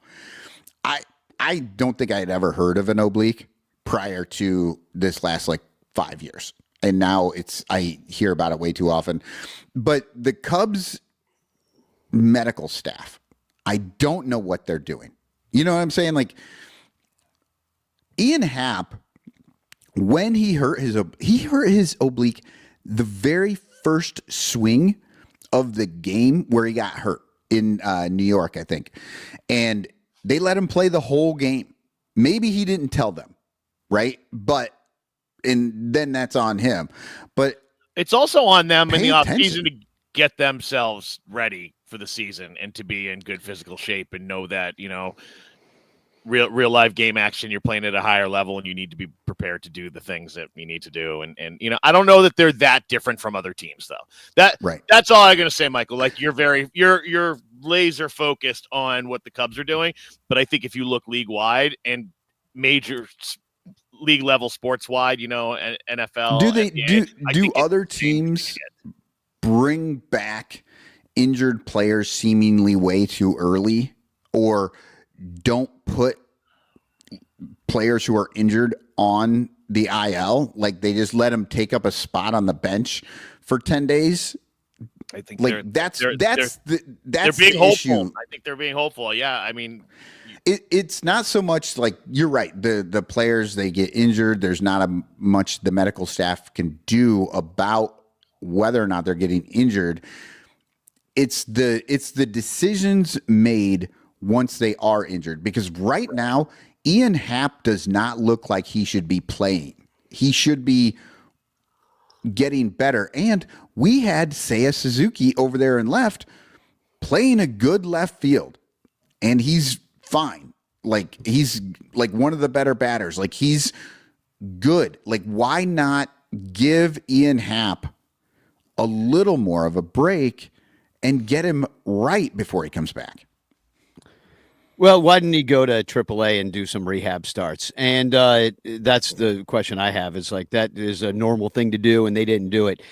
Speaker 2: I don't think I had ever heard of an oblique prior to this last like 5 years. And now I hear about it way too often. But the Cubs medical staff, I don't know what they're doing. You know what I'm saying? Like Ian Happ, when he hurt his oblique the very first swing of the game where he got hurt in New York, I think. And they let him play the whole game. Maybe he didn't tell them, right? And then that's on him. But
Speaker 4: it's also on them in the
Speaker 2: attention.
Speaker 4: offseason to get themselves ready for the season and to be in good physical shape and know that, real live game action, you're playing at a higher level and you need to be prepared to do the things that you need to do. And I don't know that they're that different from other teams though. That's all I'm going to say, Michael. Like you're laser focused on what the Cubs are doing. But I think if you look league wide and major league level sports wide, and NFL,
Speaker 2: do other teams bring back injured players seemingly way too early, or don't put players who are injured on the IL? Like they just let them take up a spot on the bench for 10 days.
Speaker 4: I think
Speaker 2: that's
Speaker 4: they're
Speaker 2: the
Speaker 4: being hopeful.
Speaker 2: issue.
Speaker 4: I think they're being hopeful. Yeah. I mean,
Speaker 2: it's not so much like you're right. The players, they get injured. There's not much the medical staff can do about whether or not they're getting injured. It's the decisions made once they are injured, because right now Ian Happ does not look like he should be playing. He should be getting better. And we had Seiya Suzuki over there in left playing a good left field, and he's fine. Like he's like one of the better batters. Like he's good. Like why not give Ian Happ a little more of a break and get him right before he comes back?
Speaker 3: Well, why didn't he go to AAA and do some rehab starts? And that's the question I have. Is like that is a normal thing to do, and they didn't do it.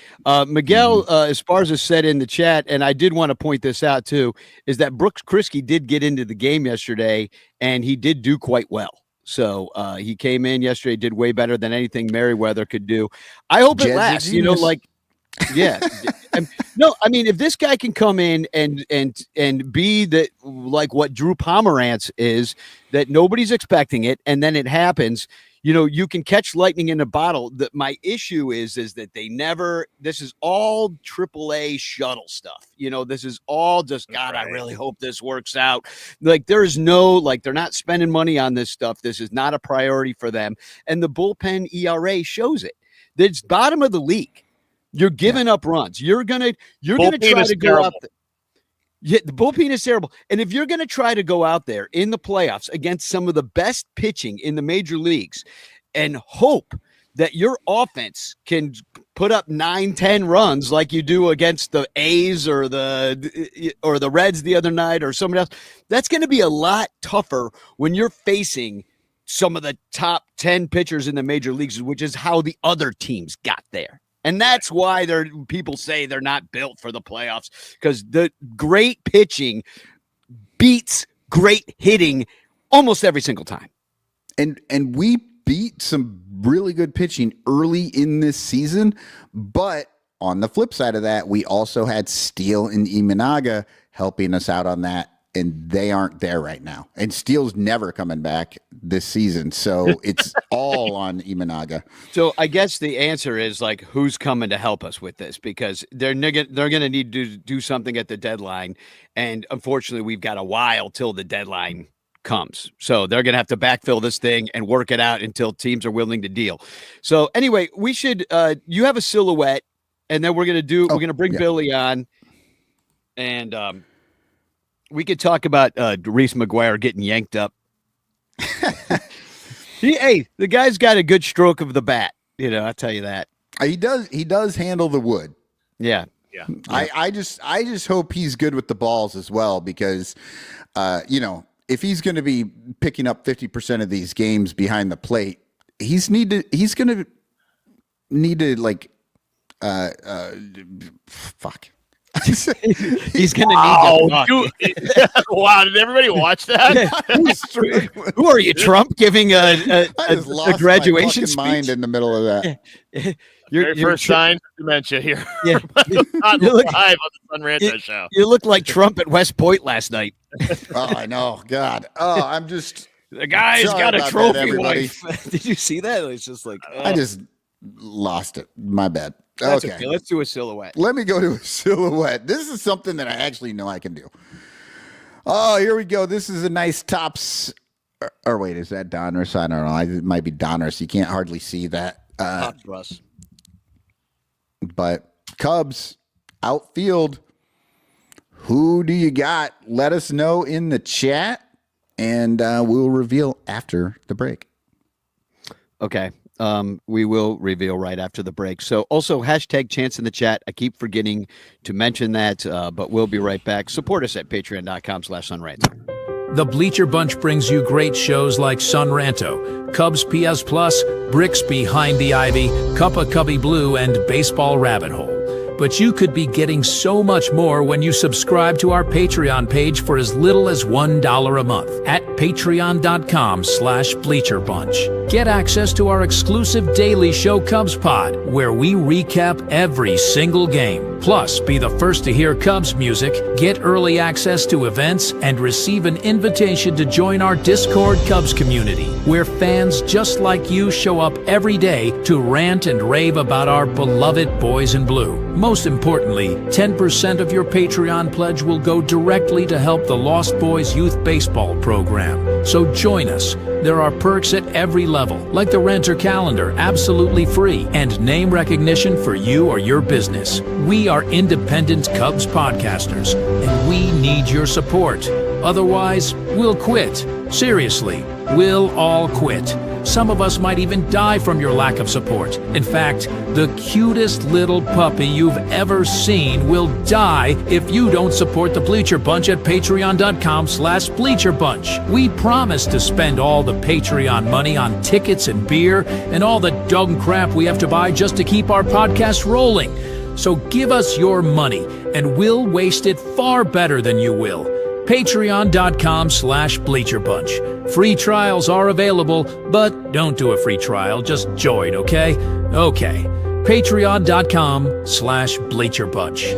Speaker 3: Miguel Esparza said in the chat, and I did want to point this out too, is that Brooks Kriske did get into the game yesterday, and he did do quite well. So he came in yesterday, did way better than anything Merriweather could do. I hope it lasts. Yeah. No, I mean, if this guy can come in and be that, like what Drew Pomerantz is, that nobody's expecting it, and then it happens, you can catch lightning in a bottle. That my issue is that they never. This is all AAA shuttle stuff. This is all just God. Right. I really hope this works out. Like there's no they're not spending money on this stuff. This is not a priority for them, and the bullpen ERA shows it. It's bottom of the league. You're giving up runs. You're gonna try to go out there. Yeah, the bullpen is terrible. And if you're gonna try to go out there in the playoffs against some of the best pitching in the major leagues and hope that your offense can put up 9-10 runs like you do against the A's or the Reds the other night or somebody else, that's gonna be a lot tougher when you're facing some of the top 10 pitchers in the major leagues, which is how the other teams got there. And that's why people say they're not built for the playoffs, because the great pitching beats great hitting almost every single time.
Speaker 2: And we beat some really good pitching early in this season, but on the flip side of that, we also had Steele and Imanaga helping us out on that, and they aren't there right now. And Steele's never coming back this season, so it's all on Imanaga.
Speaker 3: So I guess the answer is who's coming to help us with this, because they're going to need to do something at the deadline, and unfortunately, we've got a while till the deadline comes. So they're going to have to backfill this thing and work it out until teams are willing to deal. So anyway, we should. You have a silhouette, and then we're going to bring Billy on, and We could talk about Reese McGuire getting yanked up. Hey, the guy's got a good stroke of the bat. I'll tell you that.
Speaker 2: He does handle the wood.
Speaker 3: Yeah.
Speaker 4: Yeah.
Speaker 2: I just hope he's good with the balls as well, because if he's going to be picking up 50% of these games behind the plate, he's going to need to like fuck.
Speaker 3: He's going to need to fuck.
Speaker 4: Wow, did everybody watch that?
Speaker 3: Who are you, Trump, giving a graduation speech?
Speaker 2: My mind in the middle of that.
Speaker 4: Your first sign of dementia here.
Speaker 3: Yeah.
Speaker 4: Not live on the Sun Ranto show.
Speaker 3: You look like Trump at West Point last night.
Speaker 2: Oh, I know. God. Oh, I'm just.
Speaker 3: The guy's got a trophy wife. Did you see that? It's just like.
Speaker 2: I just lost it. My bad.
Speaker 3: That's okay. Let's do a silhouette.
Speaker 2: Let me go to a silhouette. This is something that I actually know I can do. Oh, here we go. This is a nice Tops. Or wait, is that Donruss? I don't know. It might be Donruss. You can't hardly see that.
Speaker 3: Tops Russ.
Speaker 2: But Cubs outfield. Who do you got? Let us know in the chat, and we'll reveal after the break.
Speaker 3: Okay. We will reveal right after the break. So also hashtag chance in the chat. I keep forgetting to mention that, but we'll be right back. Support us at patreon.com/sunranto.
Speaker 8: The Bleacher Bunch brings you great shows like Sun Ranto, Cubs PS Plus, Bricks Behind the Ivy, Cuppa Cubby Blue, and Baseball Rabbit Hole. But you could be getting so much more when you subscribe to our Patreon page for as little as $1 a month at patreon.com/bleacherbunch. Get access to our exclusive daily show Cubs Pod, where we recap every single game. Plus, be the first to hear Cubs music, get early access to events, and receive an invitation to join our Discord Cubs community, where fans just like you show up every day to rant and rave about our beloved boys in blue. Most importantly, 10% of your Patreon pledge will go directly to help the Lost Boys Youth Baseball program. So join us. There are perks at every level, like the Renter Calendar, absolutely free, and name recognition for you or your business. We are independent Cubs podcasters, and we need your support. Otherwise, we'll quit. Seriously, we'll all quit. Some of us might even die from your lack of support. In fact, the cutest little puppy you've ever seen will die if you don't support the Bleacher Bunch at patreon.com/bleacherbunch. We promise to spend all the Patreon money on tickets and beer and all the dog crap we have to buy just to keep our podcast rolling. So give us your money, and we'll waste it far better than you will. Patreon.com/bleacherbunch. Free trials are available, but don't do a free trial. Just join, okay? Okay. Patreon.com/bleacherbunch.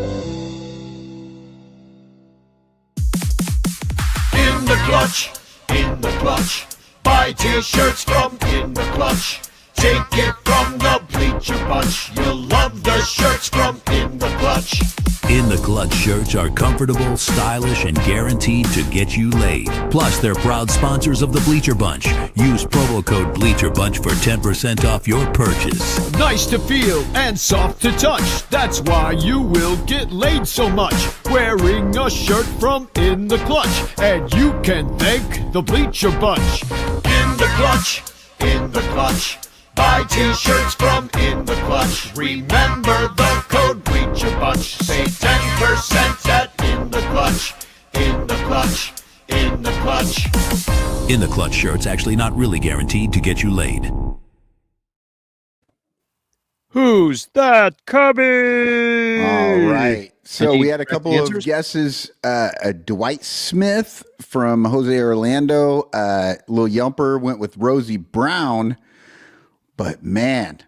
Speaker 1: In the clutch, in the clutch. Buy t-shirts from In the Clutch. Take it from the Bleacher Bunch. You'll love the shirts from In the Clutch.
Speaker 9: In the Clutch shirts are comfortable, stylish, and guaranteed to get you laid. Plus, they're proud sponsors of the Bleacher Bunch. Use promo code Bleacher Bunch for 10% off your purchase.
Speaker 1: Nice to feel and soft to touch. That's why you will get laid so much. Wearing a shirt from In the Clutch. And you can thank the Bleacher Bunch. In the Clutch, In the Clutch. Buy t-shirts from In the Clutch. Remember the code Bleacher Bunch. Save 10% at In the Clutch. In the Clutch. In the Clutch.
Speaker 9: In the Clutch shirts actually not really guaranteed to get you laid.
Speaker 3: Who's that coming?
Speaker 2: All right. So we had a couple of guesses. Dwight Smith from Jose Orlando. Lil Yumper went with Rosie Brown. But man,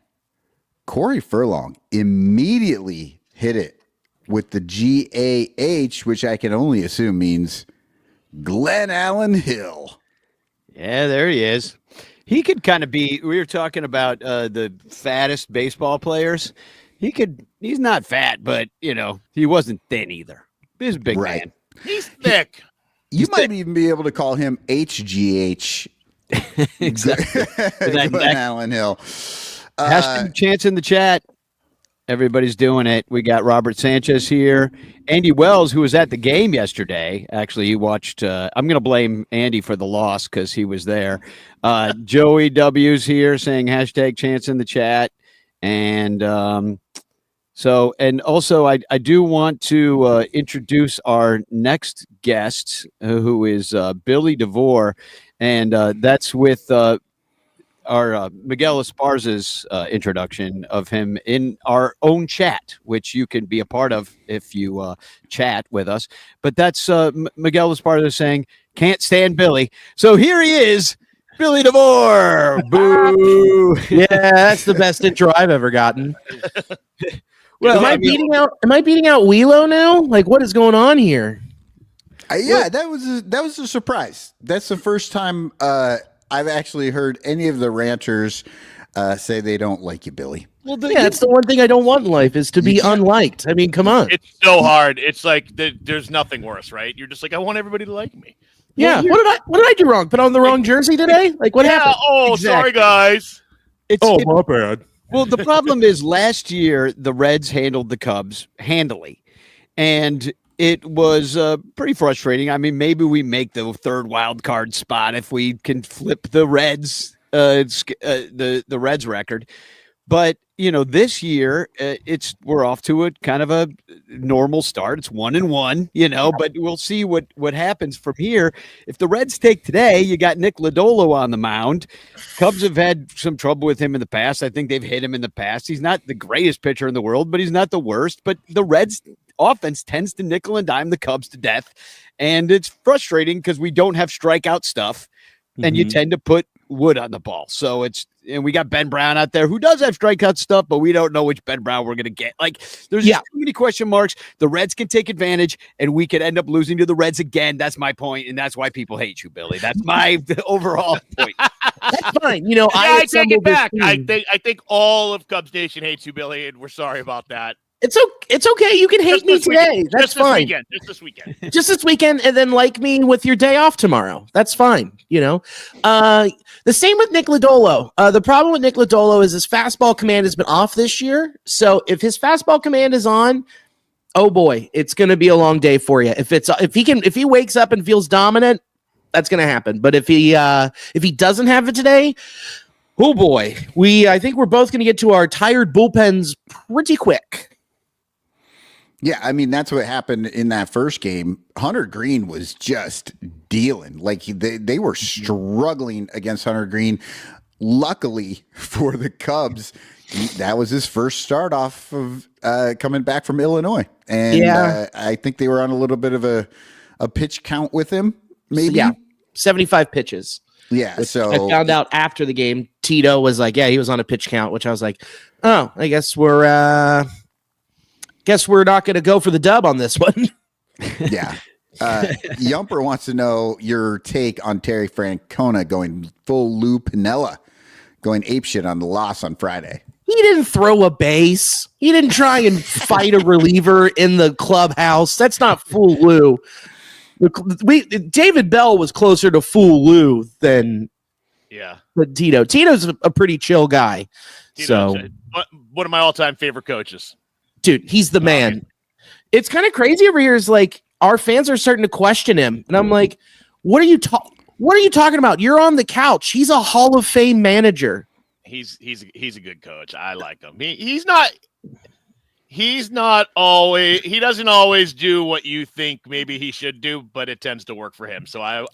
Speaker 2: Corey Furlong immediately hit it with the GAH, which I can only assume means Glenn Allen Hill.
Speaker 3: Yeah, there he is. He could kind of be, we were talking about the fattest baseball players. He's not fat, but, he wasn't thin either. He's a big man.
Speaker 4: He's thick.
Speaker 2: You might even be able to call him HGH.
Speaker 3: Exactly.
Speaker 2: Glenn Allen Hill.
Speaker 3: Hashtag chance in the chat. Everybody's doing it. We got Robert Sanchez here. Andy Wells, who was at the game yesterday. Actually, he watched. I'm going to blame Andy for the loss because he was there. Joey W's here saying hashtag chance in the chat. And and also I do want to introduce our next guest, who is Billy DeVore. And that's with our Miguel Esparza's introduction of him in our own chat, which you can be a part of if you chat with us. But that's Miguel Esparza saying, can't stand Billy. So here he is, Billy DeVore. Boo.
Speaker 10: Yeah, that's the best intro I've ever gotten. Well, am I beating out Wheelo now? Like, what is going on here?
Speaker 2: Yeah, that was a surprise. That's the first time I've actually heard any of the ranters say they don't like you, Billy.
Speaker 10: Well, it's the one thing I don't want in life is to be unliked. I mean, come on.
Speaker 4: It's so hard. It's like there's nothing worse, right? You're just like, I want everybody to like me.
Speaker 10: Yeah.
Speaker 4: Well,
Speaker 10: what did I do wrong? Put on the wrong jersey today? Like, what happened?
Speaker 4: Oh, sorry, guys.
Speaker 10: My bad.
Speaker 3: Well, the problem is last year the Reds handled the Cubs handily, and it was pretty frustrating. I mean, maybe we make the third wild card spot if we can flip the Reds, the Reds record. But this year we're off to a kind of a normal start. It's 1-1, but we'll see what happens from here. If the Reds take today, you got Nick Lodolo on the mound. Cubs have had some trouble with him in the past. I think they've hit him in the past. He's not the greatest pitcher in the world, but he's not the worst. But the Reds offense tends to nickel and dime the Cubs to death. And it's frustrating because we don't have strikeout stuff, and you tend to put wood on the ball. So and we got Ben Brown out there who does have strikeout stuff, but we don't know which Ben Brown we're going to get. Like, there's just too many question marks. The Reds can take advantage, and we could end up losing to the Reds again. That's my point, and that's why people hate you, Billy. That's my overall point.
Speaker 10: That's fine.
Speaker 4: I take it back. I think all of Cubs Nation hates you, Billy, and we're sorry about that.
Speaker 10: It's okay. You can hate me today. That's fine.
Speaker 4: Just this weekend.
Speaker 10: Just this weekend, and then like me with your day off tomorrow. That's fine. The same with Nick Lodolo. The problem with Nick Lodolo is his fastball command has been off this year. So if his fastball command is on, oh boy, it's going to be a long day for you. If he wakes up and feels dominant, that's going to happen. But if he doesn't have it today, oh boy, I think we're both going to get to our tired bullpens pretty quick.
Speaker 2: Yeah, I mean, that's what happened in that first game. Hunter Green was just dealing. Like, they were struggling against Hunter Green. Luckily for the Cubs, that was his first start off of coming back from Illinois. And I think they were on a little bit of a pitch count with him, maybe.
Speaker 10: Yeah, 75 pitches.
Speaker 2: Yeah, so
Speaker 10: I found out after the game, Tito was like, he was on a pitch count, which I was like, oh, I guess we're not going to go for the dub on this one.
Speaker 2: Yeah. Yumper wants to know your take on Terry Francona going full Lou Piniella, going apeshit on the loss on Friday.
Speaker 10: He didn't throw a base. He didn't try and fight a reliever in the clubhouse. That's not full Lou. David Bell was closer to full Lou than Tito. Tito's a pretty chill guy.
Speaker 4: Tito's one of my all-time favorite coaches.
Speaker 10: Dude, he's the man. It's kind of crazy over here. Is like our fans are starting to question him, and I'm like, "What are you talking about? You're on the couch. He's a Hall of Fame manager.
Speaker 4: He's a good coach. I like him. He's not always. He doesn't always do what you think maybe he should do, but it tends to work for him. So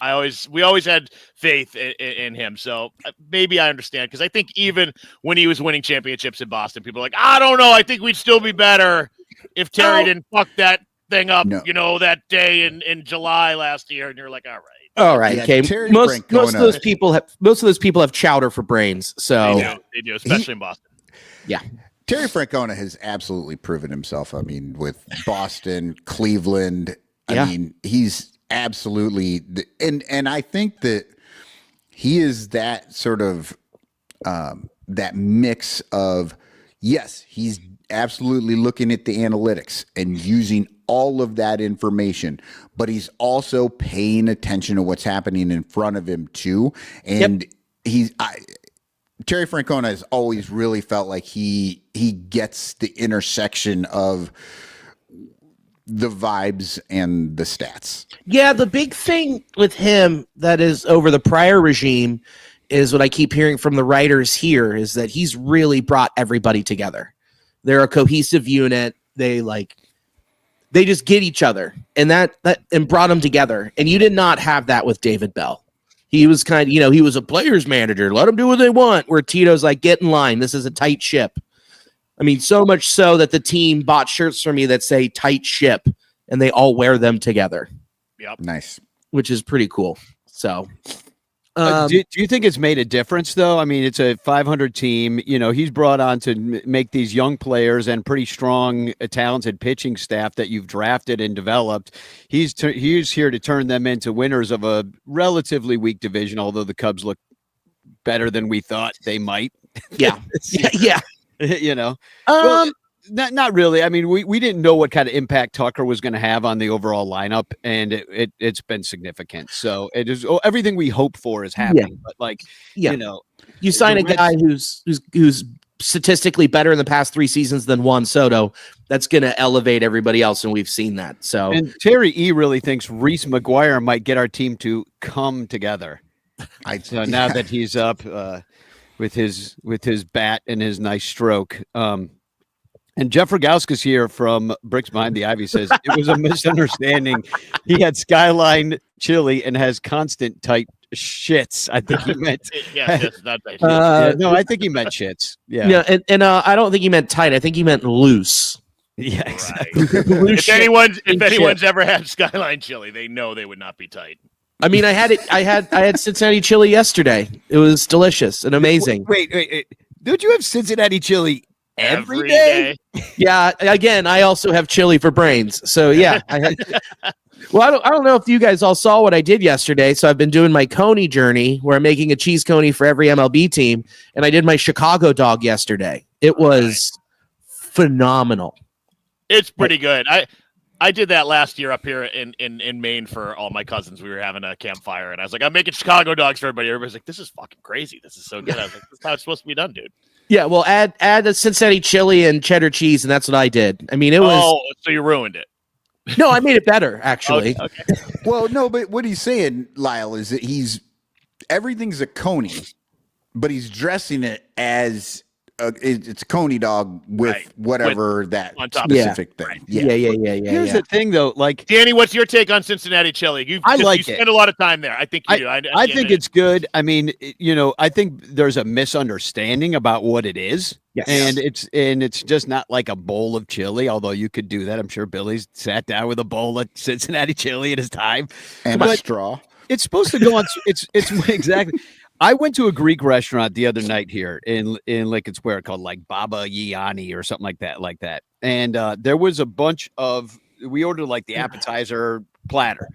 Speaker 4: we always had faith in him. So maybe I understand, because I think even when he was winning championships in Boston, people are like, I don't know. I think we'd still be better if Terry didn't fuck that thing up, that day in July last year. And you're like, all right.
Speaker 10: Okay. Most of those people have chowder for brains. So
Speaker 4: they do, especially in Boston.
Speaker 10: Yeah.
Speaker 2: Terry Francona has absolutely proven himself. I mean, with Boston, Cleveland, I mean, he's absolutely, and I think that he is that sort of, that mix of, yes, he's absolutely looking at the analytics and using all of that information, but he's also paying attention to what's happening in front of him too. And Terry Francona has always really felt like he gets the intersection of the vibes and the stats.
Speaker 10: Yeah, the big thing with him that is over the prior regime is what I keep hearing from the writers here is that he's really brought everybody together. They're a cohesive unit. They just get each other, and that brought them together. And you did not have that with David Bell. He was kind of, he was a player's manager. Let them do what they want. Where Tito's like, get in line. This is a tight ship. I mean, so much so that the team bought shirts for me that say tight ship, and they all wear them together.
Speaker 4: Yep.
Speaker 2: Nice.
Speaker 10: Which is pretty cool. So,
Speaker 3: do you think it's made a difference, though? I mean, it's a 500 team. He's brought on to make these young players and pretty strong, talented pitching staff that you've drafted and developed. He's here to turn them into winners of a relatively weak division, although the Cubs look better than we thought they might.
Speaker 10: Yeah. Yeah.
Speaker 3: Well, not really. I mean, we didn't know what kind of impact Tucker was going to have on the overall lineup, and it's been significant. So it is everything we hope for is happening. But
Speaker 10: you sign a guy who's statistically better in the past 3 seasons than Juan Soto. That's going to elevate everybody else, and we've seen that. So,
Speaker 3: and Terry E really thinks Reese McGuire might get our team to come together. So now that he's up with his bat and his nice stroke. And Jeff Rogowski's here from Bricks Behind the Ivy says it was a misunderstanding. He had Skyline chili and has constant tight shits. I think he meant.
Speaker 4: Not tight.
Speaker 3: No, I think he meant shits. Yeah.
Speaker 10: Yeah, and I don't think he meant tight. I think he meant loose.
Speaker 3: Yeah, exactly.
Speaker 4: If anyone's ever had Skyline chili, they know they would not be tight.
Speaker 10: I mean, I had Cincinnati chili yesterday. It was delicious and amazing.
Speaker 3: Wait. Don't you have Cincinnati chili every day?
Speaker 10: Yeah. Again, I also have chili for brains. So yeah. Well, I don't know if you guys all saw what I did yesterday. So I've been doing my coney journey where I'm making a cheese coney for every MLB team. And I did my Chicago dog yesterday. It was phenomenal.
Speaker 4: It's pretty good. I did that last year up here in Maine for all my cousins. We were having a campfire, and I was like, I'm making Chicago dogs for everybody. Everybody's like, this is fucking crazy. This is so good. I was like, this is how it's supposed to be done, dude.
Speaker 10: Yeah, well, add the Cincinnati chili and cheddar cheese, and that's what I did. I mean, it was...
Speaker 4: Oh, so you ruined it.
Speaker 10: No, I made it better, actually.
Speaker 4: Okay.
Speaker 2: Well, no, but what he's saying, Lyle, is that everything's a coney, but he's dressing it as it's a coney dog with whatever that specific thing. Right.
Speaker 10: Yeah.
Speaker 3: Here's the thing, though. Like,
Speaker 4: Danny, what's your take on Cincinnati chili?
Speaker 3: I like it.
Speaker 4: You spend a lot of time there. I think you do.
Speaker 3: I think it's good. I mean, I think there's a misunderstanding about what it is.
Speaker 10: Yes.
Speaker 3: And it's just not like a bowl of chili, although you could do that. I'm sure Billy's sat down with a bowl of Cincinnati chili at his time.
Speaker 2: And a straw.
Speaker 3: It's supposed to go on. It's exactly. I went to a Greek restaurant the other night here in Lincoln Square called like Baba Yiani or something like that. And there was a bunch of, we ordered like the appetizer platter,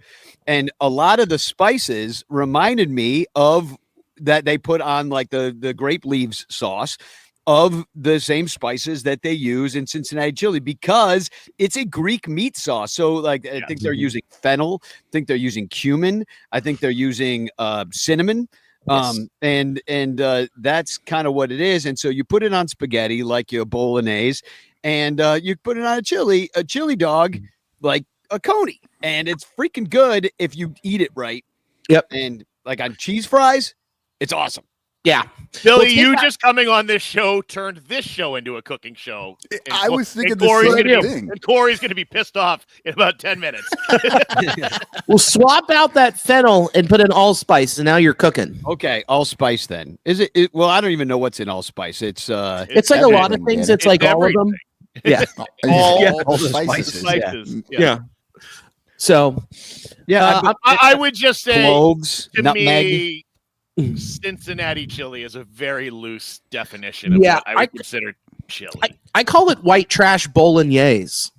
Speaker 3: and a lot of the spices reminded me of that they put on like the grape leaves sauce of the same spices that they use in Cincinnati chili, because it's a Greek meat sauce. So like, I think they're using fennel. I think they're using cumin. I think they're using cinnamon.
Speaker 10: Yes.
Speaker 3: And that's kind of what it is. And so you put it on spaghetti like your bolognese, and you put it on a chili dog like a coney, and it's freaking good if you eat it right.
Speaker 10: Yep.
Speaker 3: And like on cheese fries, it's awesome.
Speaker 10: Yeah.
Speaker 4: Billy, you just coming on this show turned this show into a cooking show.
Speaker 2: I was thinking the same thing.
Speaker 4: And Corey's going to be pissed off in about 10 minutes.
Speaker 10: We'll swap out that fennel and put in allspice, and now you're cooking.
Speaker 3: Okay, allspice then. Is it? Well, I don't even know what's in allspice. It's
Speaker 10: like a lot of things. It's like all of them. Yeah.
Speaker 2: all the spices.
Speaker 10: Yeah. So,
Speaker 4: I would just say,
Speaker 3: cloves,
Speaker 4: to
Speaker 3: nutmeg.
Speaker 4: me, Cincinnati chili is a very loose definition of what I would consider chili.
Speaker 10: I call it white trash bolognese.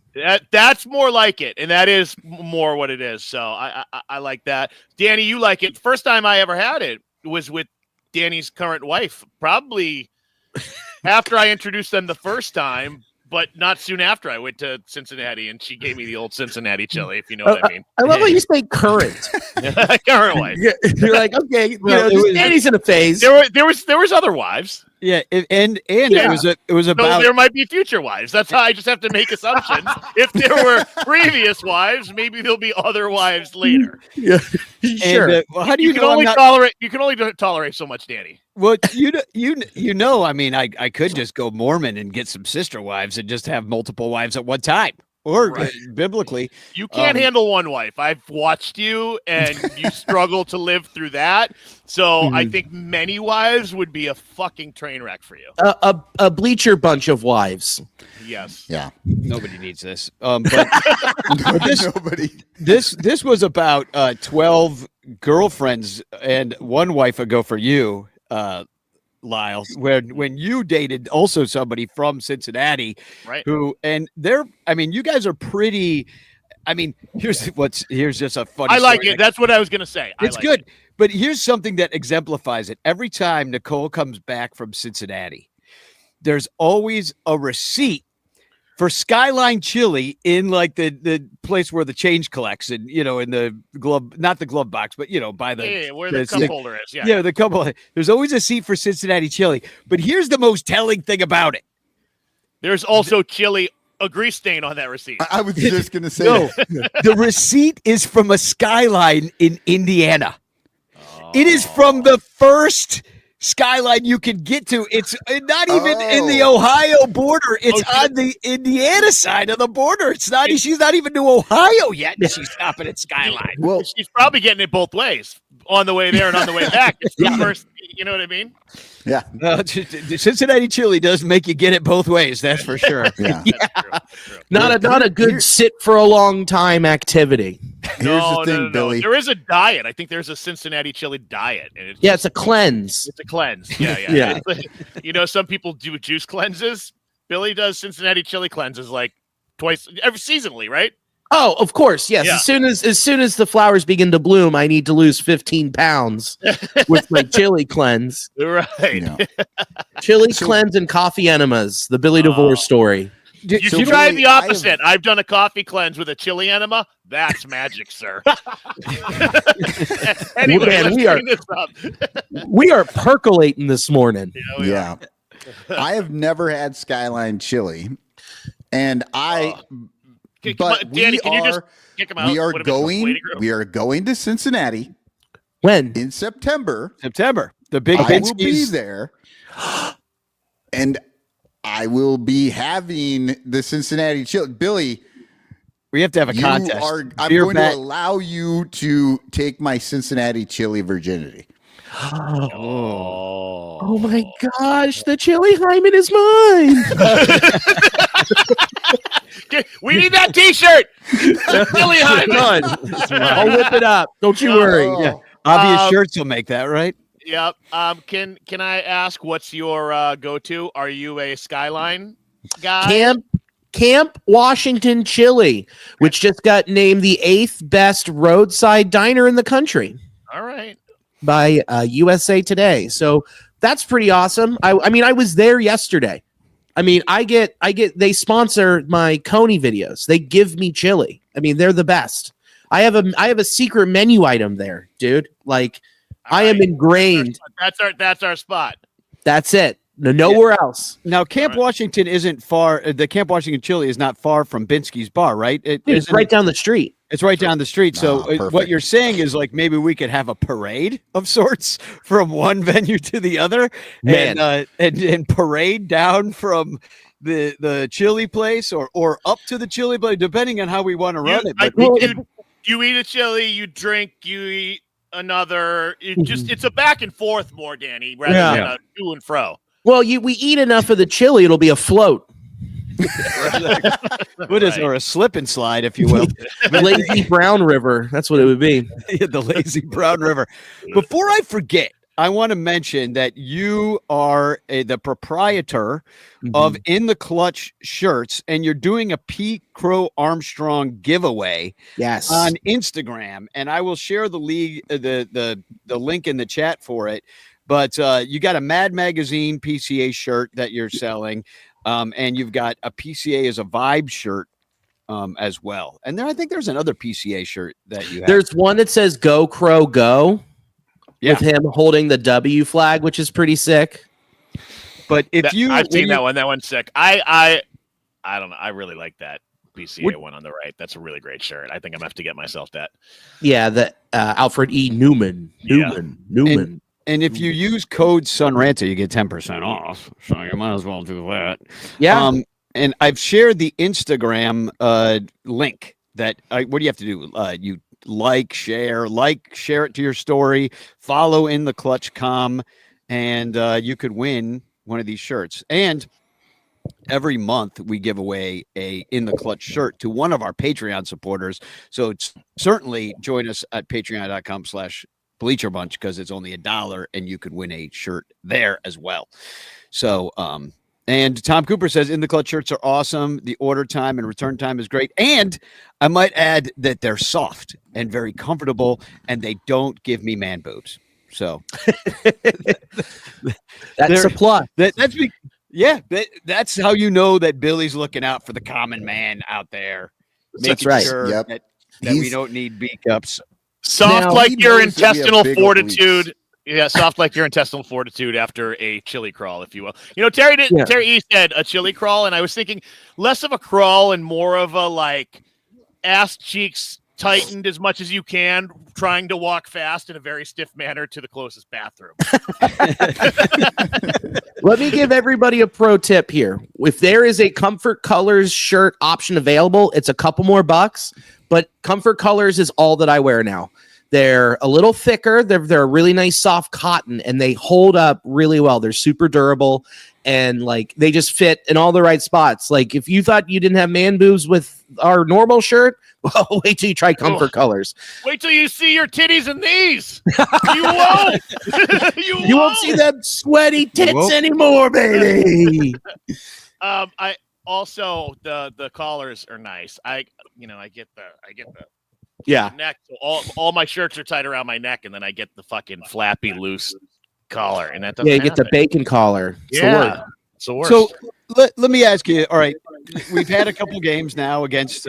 Speaker 4: That's more like it, and that is more what it is. So I like that. Danny, you like it. First time I ever had it was with Danny's current wife. Probably after I introduced them the first time, but not soon after I went to Cincinnati, and she gave me the old Cincinnati chili, if you know what I mean.
Speaker 10: I love how you say current.
Speaker 4: Current wife.
Speaker 10: You're like, okay, Danny's in a phase.
Speaker 4: There was other wives.
Speaker 3: Yeah, it was about.
Speaker 4: So there might be future wives. That's how I just have to make assumptions. If there were previous wives, maybe there'll be other wives later.
Speaker 10: Yeah, sure.
Speaker 3: And, how do you
Speaker 4: can
Speaker 3: know
Speaker 4: only tolerate? You can only tolerate so much, Danny.
Speaker 3: Well, you know, I mean, I could just go Mormon and get some sister wives and just have multiple wives at one time. Or biblically,
Speaker 4: you can't handle one wife. I've watched you, and you struggle to live through that. So I think many wives would be a fucking train wreck for you.
Speaker 10: A bleacher bunch of wives.
Speaker 4: Yes.
Speaker 2: Yeah.
Speaker 3: Nobody needs this. But this was about 12 girlfriends and one wife ago for you, Lyle, when you dated also somebody from Cincinnati,
Speaker 4: right?
Speaker 3: You guys are pretty. I mean, here's just a funny.
Speaker 4: I like
Speaker 3: story.
Speaker 4: it. That's what I was gonna say.
Speaker 3: It's
Speaker 4: like
Speaker 3: good,
Speaker 4: it.
Speaker 3: But here's something that exemplifies it. Every time Nicole comes back from Cincinnati, there's always a receipt for Skyline Chili in like the place where the change collects, and in the glove, not the glove box, but by the
Speaker 4: where the cup holder is.
Speaker 3: Yeah, the cup holder. There's always a seat for Cincinnati Chili. But here's the most telling thing about it.
Speaker 4: There's also a grease stain on that receipt.
Speaker 2: I was just gonna say
Speaker 3: the receipt is from a Skyline in Indiana. It is from the first Skyline you can get to. It's not even in the Ohio border. It's on the Indiana side of the border. It's not. She's not even to Ohio yet. And she's stopping at Skyline.
Speaker 4: Well, she's probably getting it both ways, on the way there and on the way back. It's the first. You know what I mean?
Speaker 2: Yeah.
Speaker 3: Cincinnati Chili does make you get it both ways. That's for sure.
Speaker 2: Yeah.
Speaker 4: That's true.
Speaker 10: Not a good sit for a long time activity.
Speaker 2: Here's the thing, Billy.
Speaker 4: There is a diet. I think there's a Cincinnati Chili diet, and
Speaker 10: it's a cleanse.
Speaker 4: It's a cleanse. Yeah. Some people do juice cleanses. Billy does Cincinnati Chili cleanses like twice seasonally, right?
Speaker 10: Oh, of course, yes.
Speaker 4: Yeah.
Speaker 10: As soon as the flowers begin to bloom, I need to lose 15 pounds with my chili cleanse.
Speaker 4: Right.
Speaker 2: Yeah.
Speaker 10: Chili cleanse and coffee enemas. The Billy DeVore story.
Speaker 4: You tried the opposite. I've done a coffee cleanse with a chili enema. That's magic, sir. Anyway,
Speaker 10: man, we are percolating this morning.
Speaker 2: Yeah. I have never had Skyline Chili, and
Speaker 4: Danny, can you just kick him out?
Speaker 2: We are going to Cincinnati.
Speaker 10: When?
Speaker 2: In September.
Speaker 3: The big
Speaker 2: I will be there. And I will be having the Cincinnati Chili. Billy,
Speaker 3: we have to have a contest.
Speaker 2: I'm going to allow you to take my Cincinnati Chili virginity.
Speaker 10: Oh my gosh, the chili hymen is mine.
Speaker 4: We need that t-shirt. Chili hymen.
Speaker 10: I'll whip it up. Don't you worry.
Speaker 3: Yeah. Obvious shirts will make that, right?
Speaker 4: Yep. Can I ask what's your go-to? Are you a Skyline guy?
Speaker 10: Camp Washington Chili, which just got named the 8th best roadside diner in the country.
Speaker 4: All right.
Speaker 10: By USA Today. So that's pretty awesome. I mean, I was there yesterday. I mean, they sponsor my Coney videos. They give me chili. I mean, they're the best. I have a secret menu item there, dude. Like, I am ingrained.
Speaker 4: That's our spot.
Speaker 10: That's it. Nowhere else.
Speaker 3: Now, Camp Washington isn't far. The Camp Washington Chili is not far from Binsky's Bar, right?
Speaker 10: It's right down the street.
Speaker 3: It's right down the street. So what you're saying is like maybe we could have a parade of sorts from one venue to the other, and parade down from the chili place or up to the chili place, depending on how we want to run it. But
Speaker 4: you eat a chili, you drink, you eat another. It's a back and forth more, Danny, rather than a to and fro.
Speaker 10: Well, we eat enough of the chili, it'll be a float.
Speaker 3: What is, or a slip and slide, if you will.
Speaker 10: The lazy brown river. That's what it would be.
Speaker 3: The lazy brown river. Before I forget, I want to mention that you are the proprietor of In the Clutch shirts, and you're doing a Pete Crow Armstrong giveaway on Instagram. And I will share the link in the chat for it. But you got a Mad Magazine PCA shirt that you're selling. And you've got a PCA as a vibe shirt as well. And then I think there's another PCA shirt that you have.
Speaker 10: There's one that says "Go Crow Go" with him holding the W flag, which is pretty sick.
Speaker 3: But if
Speaker 4: I've seen that one. That one's sick. I don't know. I really like that PCA one on the right. That's a really great shirt. I think I'm gonna have to get myself that.
Speaker 10: Yeah, the Alfred E. Newman.
Speaker 3: And if you use code SUNRANTO, you get 10% off. So you might as well do that.
Speaker 10: Yeah.
Speaker 3: And I've shared the Instagram link that what do you have to do? You share it to your story, follow in the Clutch Com, and you could win one of these shirts. And every month we give away a In the Clutch shirt to one of our Patreon supporters. So certainly join us at patreon.com/Bleacher Bunch because it's only $1 and you could win a shirt there as well. So, and Tom Cooper says In the Clutch shirts are awesome. The order time and return time is great. And I might add that they're soft and very comfortable and they don't give me man boobs. So
Speaker 10: that's a plus.
Speaker 3: That's how you know that Billy's looking out for the common man out there.
Speaker 10: That's right.
Speaker 3: Sure that we don't need B cups.
Speaker 4: Soft like your intestinal fortitude. Yeah, soft like your intestinal fortitude after a chili crawl, if you will. You know, Terry E said a chili crawl, and I was thinking less of a crawl and more of a like ass cheeks tightened as much as you can, trying to walk fast in a very stiff manner to the closest bathroom.
Speaker 10: Let me give everybody a pro tip here. If there is a Comfort Colors shirt option available, it's a couple more bucks, but Comfort Colors is all that I wear now. They're a little thicker. They're a really nice soft cotton, and they hold up really well. They're super durable, and like they just fit in all the right spots. Like if you thought you didn't have man boobs with our normal shirt, well, wait till you try Comfort Colors.
Speaker 4: Wait till you see your titties and knees. You won't.
Speaker 10: You won't see them sweaty tits anymore, baby.
Speaker 4: I also the collars are nice. I get the neck. So all my shirts are tied around my neck, and then I get the fucking flappy loose collar, and that doesn't
Speaker 10: you get the bacon collar.
Speaker 4: It's the worst.
Speaker 3: So let me ask you. All right, we've had a couple games now against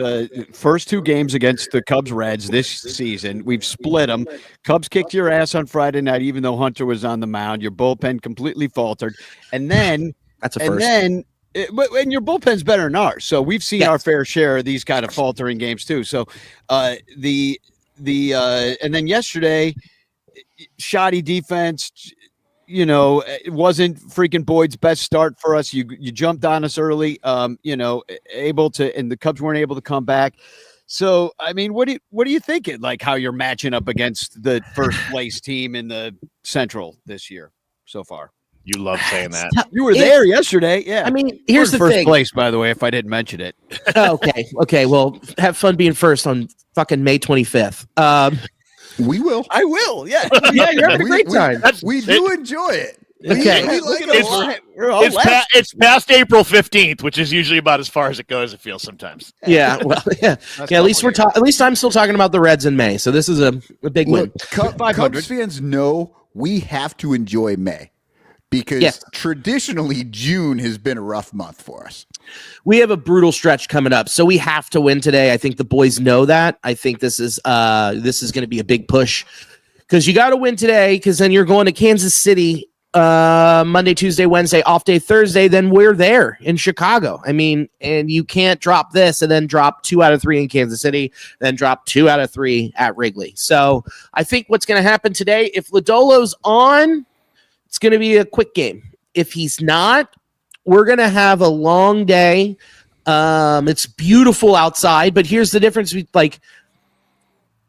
Speaker 3: first two games against the Cubs Reds this season. We've split them. Cubs kicked your ass on Friday night, even though Hunter was on the mound. Your bullpen completely faltered, and then
Speaker 10: that's a first.
Speaker 3: And then. And your bullpen's better than ours, so we've seen our fair share of these kind of faltering games too. So, and then yesterday, shoddy defense. You know, it wasn't freaking Boyd's best start for us. You jumped on us early. Able to, and the Cubs weren't able to come back. So, I mean, what are you thinking? Like how you're matching up against the first place team in the Central this year so far?
Speaker 4: You love saying that.
Speaker 3: You were there yesterday. Yeah.
Speaker 10: I mean, here's the
Speaker 3: first
Speaker 10: thing.
Speaker 3: place, by the way, if I didn't mention it.
Speaker 10: Okay. Well, have fun being first on fucking May 25th.
Speaker 2: We will.
Speaker 3: I will. Yeah.
Speaker 10: Yeah, you're having a great time.
Speaker 2: We do enjoy it.
Speaker 10: Okay.
Speaker 2: We like it.
Speaker 4: It's past April 15th, which is usually about as far as it goes. It feels sometimes.
Speaker 10: Yeah. Well, yeah. At least at least I'm still talking about the Reds in May. So this is a big win.
Speaker 2: Cubs fans know we have to enjoy May. Because traditionally, June has been a rough month for us.
Speaker 10: We have a brutal stretch coming up, so we have to win today. I think the boys know that. I think this is going to be a big push because you got to win today. Because then you're going to Kansas City Monday, Tuesday, Wednesday, off day Thursday. Then we're there in Chicago. I mean, and you can't drop this and then drop 2 out of 3 in Kansas City, then drop 2 out of 3 at Wrigley. So I think what's going to happen today, if Lodolo's on, it's going to be a quick game. If he's not, we're going to have a long day. It's beautiful outside, but here's the difference.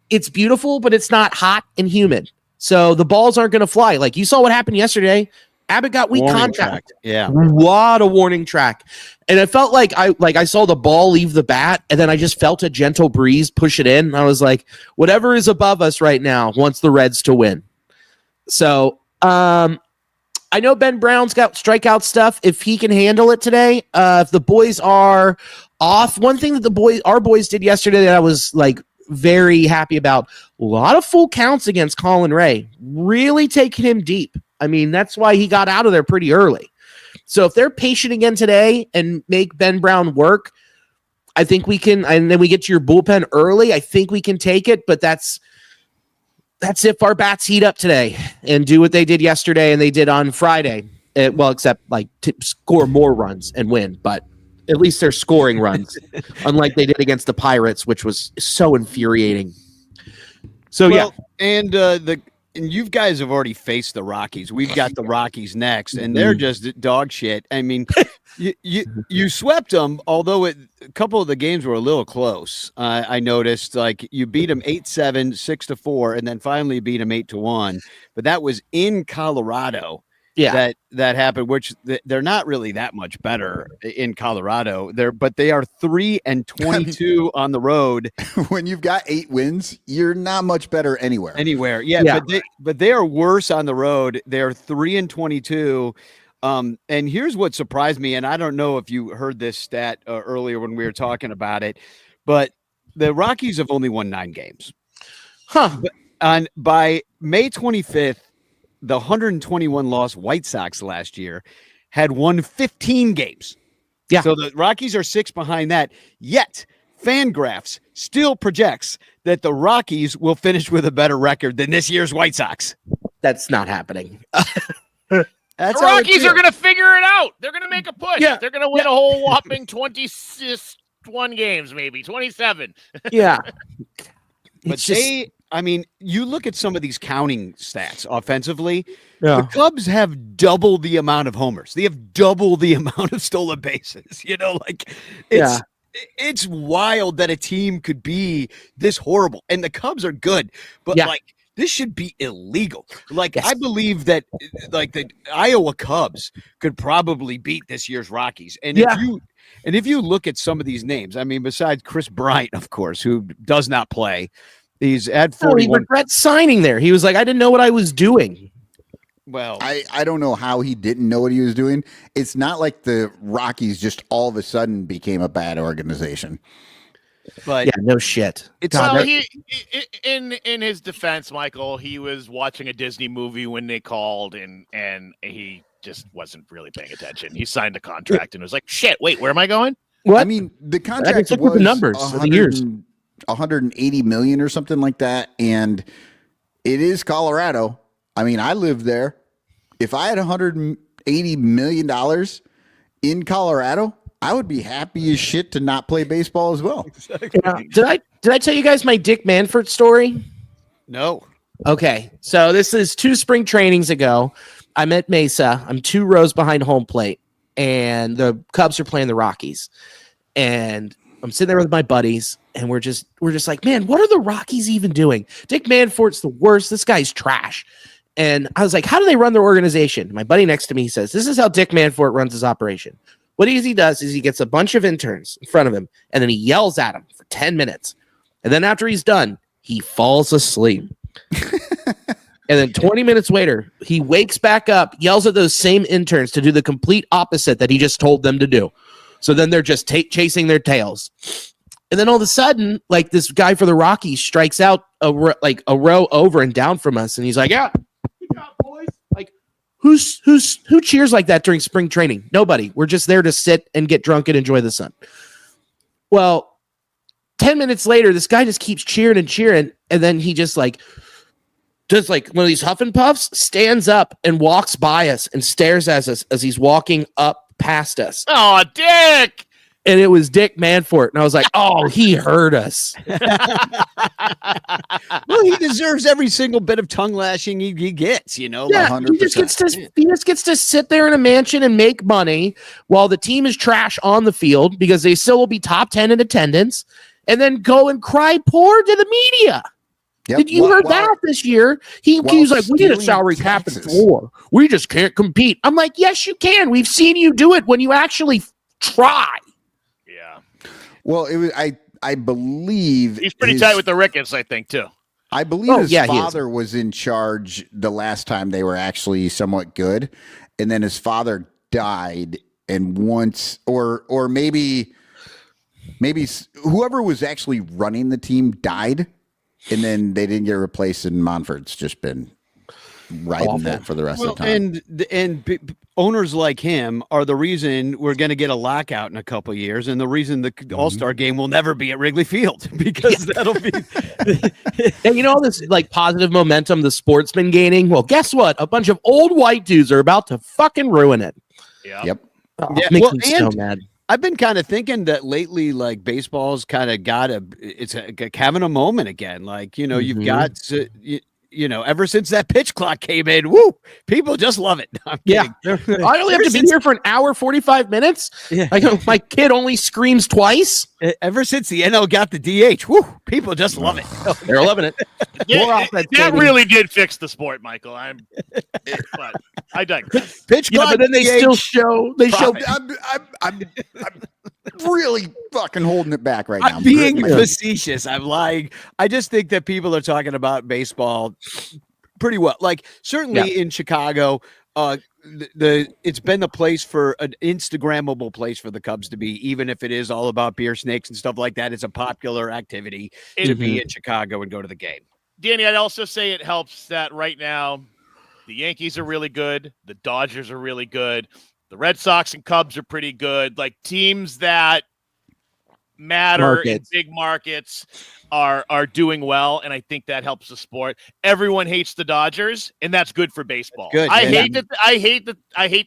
Speaker 10: It's beautiful, but it's not hot and humid. So the balls aren't going to fly. Like you saw what happened yesterday. Abbott got weak contact.
Speaker 3: Yeah.
Speaker 10: A lot of warning track. And it felt like I saw the ball leave the bat, and then I just felt a gentle breeze push it in. And I was like, whatever is above us right now wants the Reds to win. So, I know Ben Brown's got strikeout stuff. If he can handle it today, if the boys are off, one thing that our boys did yesterday that I was like very happy about, a lot of full counts against Colin Ray, really taking him deep. I mean, that's why he got out of there pretty early. So if they're patient again today and make Ben Brown work, I think we can, and then we get to your bullpen early. I think we can take it, but that's if our bats heat up today and do what they did yesterday and they did on Friday. Except like to score more runs and win, but at least they're scoring runs, unlike they did against the Pirates, which was so infuriating. So
Speaker 3: and you guys have already faced the Rockies. We've got the Rockies next, and they're just dog shit. I mean, you swept them, although a couple of the games were a little close. I noticed, like, you beat them 8-7, 6-4, and then finally beat them 8-1. But that was in Colorado. Yeah, that happened. Which they're not really that much better in Colorado. But they are 3-22 on the road.
Speaker 2: When you've got 8 wins, you're not much better anywhere.
Speaker 3: Yeah. But they are worse on the road. They're 3-22. And here's what surprised me, and I don't know if you heard this stat earlier when we were talking about it, but the Rockies have only won 9 games. But by May 25th. The 121 loss White Sox last year had won 15 games. Yeah. So the Rockies are 6 behind that. Yet Fangraphs still projects that the Rockies will finish with a better record than this year's White Sox.
Speaker 10: That's not happening.
Speaker 4: The Rockies are going to figure it out. They're going to make a push. Yeah. They're going to win a whole whopping 21 games, maybe 27.
Speaker 10: Yeah.
Speaker 3: But I mean, you look at some of these counting stats offensively. Yeah. The Cubs have double the amount of homers. They have double the amount of stolen bases. You know, like it's wild that a team could be this horrible. And the Cubs are good, but like this should be illegal. Like I believe that like the Iowa Cubs could probably beat this year's Rockies. And if you look at some of these names, I mean, besides Chris Bryant, of course, who does not play. He's at 41.
Speaker 10: He regrets signing there. He was like, I didn't know what I was doing.
Speaker 3: Well,
Speaker 2: I don't know how he didn't know what he was doing. It's not like the Rockies just all of a sudden became a bad organization.
Speaker 10: But no shit.
Speaker 4: In his defense, Michael, he was watching a Disney movie when they called, and he just wasn't really paying attention. He signed a contract and was like, "Shit, wait, where am I going?"
Speaker 2: What? I mean, the contract was
Speaker 10: the numbers of the years.
Speaker 2: 180 million or something like that, and it is Colorado. I mean, I lived there. If I had 180 million dollars in Colorado, I would be happy as shit to not play baseball as well.
Speaker 10: Exactly. Yeah. Did I tell you guys my Dick Manford story?
Speaker 3: No.
Speaker 10: Okay, so this is 2 spring trainings ago. I'm at Mesa. I'm 2 rows behind home plate, and the Cubs are playing the Rockies, and I'm sitting there with my buddies, and we're just like, man, what are the Rockies even doing? Dick Manford's the worst. This guy's trash. And I was like, how do they run their organization? My buddy next to me says, this is how Dick Manford runs his operation. What he does is he gets a bunch of interns in front of him, and then he yells at them for 10 minutes. And then after he's done, he falls asleep. And then 20 minutes later, he wakes back up, yells at those same interns to do the complete opposite that he just told them to do. So then they're just chasing their tails. And then all of a sudden, like this guy for the Rockies strikes out a row over and down from us. And he's like, yeah, good job, boys. Like, who cheers like that during spring training? Nobody. We're just there to sit and get drunk and enjoy the sun. Well, 10 minutes later, this guy just keeps cheering and cheering. And then he just does one of these huff and puffs, stands up and walks by us and stares at us as he's walking up past us.
Speaker 4: Oh, Dick!
Speaker 10: And it was Dick Manford. And I was like, oh, he heard us.
Speaker 3: Well, he deserves every single bit of tongue lashing he gets, you know.
Speaker 10: Yeah,
Speaker 3: 100%.
Speaker 10: He just gets to sit there in a mansion and make money while the team is trash on the field because they still will be top 10 in attendance, and then go and cry poor to the media. Yep. Did you heard that this year? He was like, we need a salary cap at 4. We just can't compete. I'm like, yes, you can. We've seen you do it when you actually try.
Speaker 4: Yeah.
Speaker 2: Well, it was I believe
Speaker 4: he's pretty tight with the Ricketts, I think, too.
Speaker 2: I believe his father was in charge the last time they were actually somewhat good, and then his father died, and once or maybe whoever was actually running the team died. And then they didn't get replaced, and Monford's just been riding that for the rest of the time.
Speaker 3: And owners like him are the reason we're going to get a lockout in a couple of years, and the reason the All-Star game will never be at Wrigley Field because that'll be.
Speaker 10: And all this like positive momentum the sport's been gaining. Well, guess what? A bunch of old white dudes are about to fucking ruin it.
Speaker 4: Yeah.
Speaker 2: Yep.
Speaker 10: Makes me so mad.
Speaker 3: I've been kind of thinking that lately, like baseball's kind of it's having a moment again. Like, you've got, ever since that pitch clock came in, woo, people just love it. I
Speaker 10: only have to be here for an hour, 45 minutes. Yeah. My kid only screams twice.
Speaker 3: Ever since the NL got the DH, woo, people just love it.
Speaker 10: They're loving it.
Speaker 4: That really did fix the sport, Michael. But I digress.
Speaker 3: Pitch clock,
Speaker 10: but then they
Speaker 3: DH,
Speaker 10: still show. They show.
Speaker 2: I'm really fucking holding it back right now.
Speaker 3: I'm being facetious. I'm lying. I just think that people are talking about baseball pretty well. Like certainly in Chicago, it's been the place for an Instagrammable place for the Cubs to be, even if it is all about beer snakes and stuff like that. It's a popular activity to be in Chicago and go to the game.
Speaker 4: Danny, I'd also say it helps that right now the Yankees are really good. The Dodgers are really good. The Red Sox and Cubs are pretty good. Like teams that matter in big markets are doing well, and I think that helps the sport. Everyone hates the Dodgers, and that's good for baseball.
Speaker 3: Good,
Speaker 4: I hate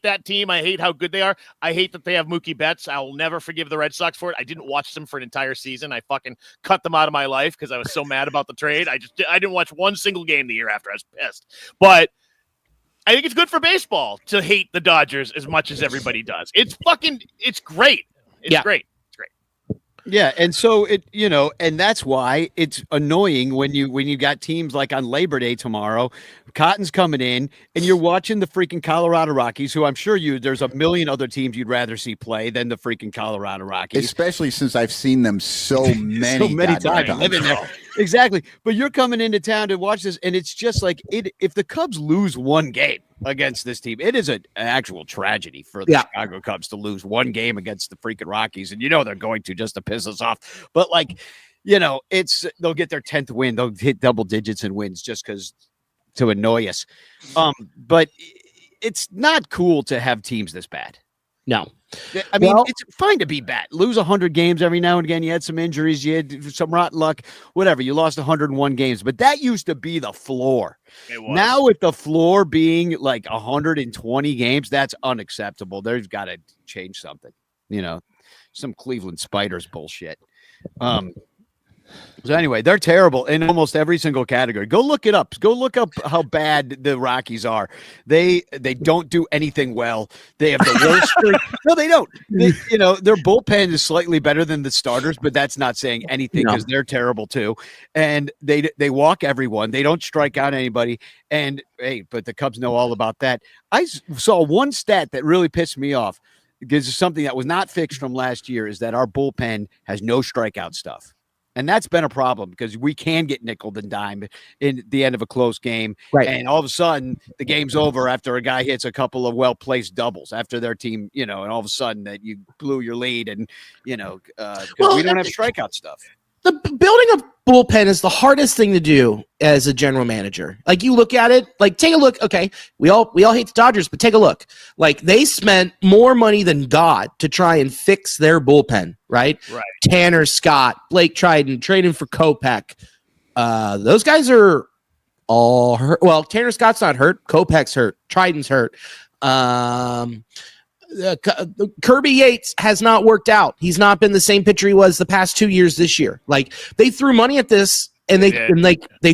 Speaker 4: that team. I hate how good they are. I hate that they have Mookie Betts. I will never forgive the Red Sox for it. I didn't watch them for an entire season. I fucking cut them out of my life because I was so mad about the trade. I didn't watch one single game the year after. I was pissed. But I think it's good for baseball to hate the Dodgers as much as everybody does. It's great. It's great.
Speaker 3: Yeah, and so and that's why it's annoying when you got teams like on Labor Day tomorrow, Cotton's coming in, and you're watching the freaking Colorado Rockies, who I'm sure there's a million other teams you'd rather see play than the freaking Colorado Rockies.
Speaker 2: Especially since I've seen them so many
Speaker 3: times living there. Exactly. But you're coming into town to watch this, and it's just like if the Cubs lose one game against this team, it is an actual tragedy for the Chicago Cubs to lose one game against the freaking Rockies. And they're going to just to piss us off. But they'll get their 10th win. They'll hit double digits in wins just because to annoy us. But it's not cool to have teams this bad.
Speaker 10: No.
Speaker 3: I mean, it's fine to be bad. Lose 100 games every now and again. You had some injuries. You had some rotten luck. Whatever. You lost 101 games. But that used to be the floor. Now with the floor being like 120 games, that's unacceptable. There's got to change something. Some Cleveland Spiders bullshit. So anyway, they're terrible in almost every single category. Go look it up. Go look up how bad the Rockies are. They don't do anything well. They have the worst. No, they don't. Their bullpen is slightly better than the starters, but that's not saying anything because they're terrible too. And they walk everyone. They don't strike out anybody. And but the Cubs know all about that. I saw one stat that really pissed me off because it's something that was not fixed from last year is that our bullpen has no strikeout stuff. And that's been a problem because we can get nickeled and dimed in the end of a close game. Right. And all of a sudden the game's over after a guy hits a couple of well-placed doubles after their team, and all of a sudden that you blew your lead and, we don't have strikeout stuff.
Speaker 10: The building a bullpen is the hardest thing to do as a general manager. Like you look at it, like take a look. Okay, we all hate the Dodgers, but take a look. Like they spent more money than God to try and fix their bullpen, right? Right. Tanner Scott, Blake Triton, trading for Kopech. Those guys are all hurt. Well, Tanner Scott's not hurt. Kopech's hurt. Triton's hurt. Kirby Yates has not worked out. He's not been the same pitcher he was the past 2 years this year. Like they threw money at this and they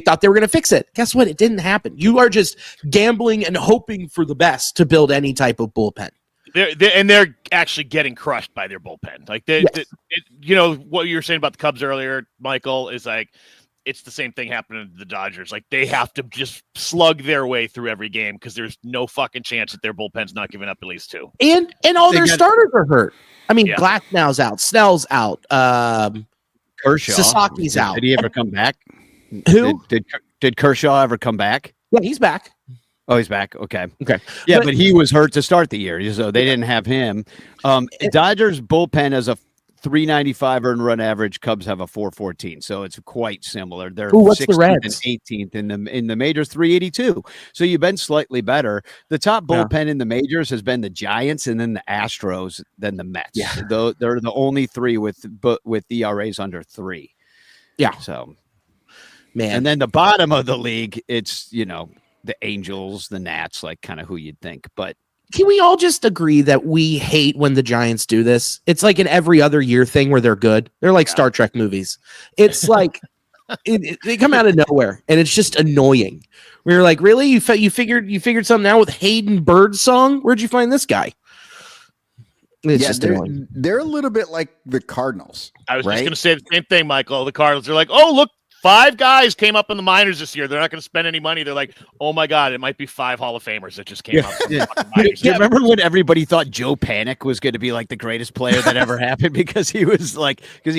Speaker 10: thought they were going to fix it. Guess what? It didn't happen. You are just gambling and hoping for the best to build any type of bullpen.
Speaker 4: They're actually getting crushed by their bullpen. Like what you were saying about the Cubs earlier, Michael, is like it's the same thing happening to the Dodgers. Like they have to just slug their way through every game because there's no fucking chance that their bullpen's not giving up at least two.
Speaker 10: And all their starters are hurt. I mean, Glasnow's out, Snell's out,
Speaker 3: Kershaw,
Speaker 10: Sasaki's out.
Speaker 3: Did he ever come back?
Speaker 10: Who
Speaker 3: did Kershaw ever come back?
Speaker 10: Yeah, he's back.
Speaker 3: Oh, he's back. Okay.
Speaker 10: Yeah,
Speaker 3: but he was hurt to start the year, so they didn't have him. Dodgers bullpen as a 395 earned run average. Cubs have a 414, so it's quite similar. They're
Speaker 10: what's the
Speaker 3: 16th
Speaker 10: Reds?
Speaker 3: and 18th in the majors, 382. So you've been slightly better. The top bullpen in the majors has been the Giants, and then the Astros, then the Mets.
Speaker 10: Yeah.
Speaker 3: They're the only three with ERAs under 3.
Speaker 10: Yeah.
Speaker 3: So,
Speaker 10: man,
Speaker 3: and then the bottom of the league, it's the Angels, the Nats, like kind of who you'd think, but.
Speaker 10: Can we all just agree that we hate when the Giants do this? It's like an every other year thing where they're good. They're like Star Trek movies. It's like they come out of nowhere, and it's just annoying. We're like, really? You figured something out with Hayden Birdsong? Where'd you find this guy? It's just annoying.
Speaker 2: They're a little bit like the Cardinals.
Speaker 4: I was just going to say the same thing, Michael. The Cardinals are like, oh, look, 5 guys came up in the minors this year. They're not going to spend any money. They're like, oh my God, it might be 5 Hall of Famers that just came up. From the minors.
Speaker 3: Yeah, remember when everybody thought Joe Panic was going to be like the greatest player that ever happened because he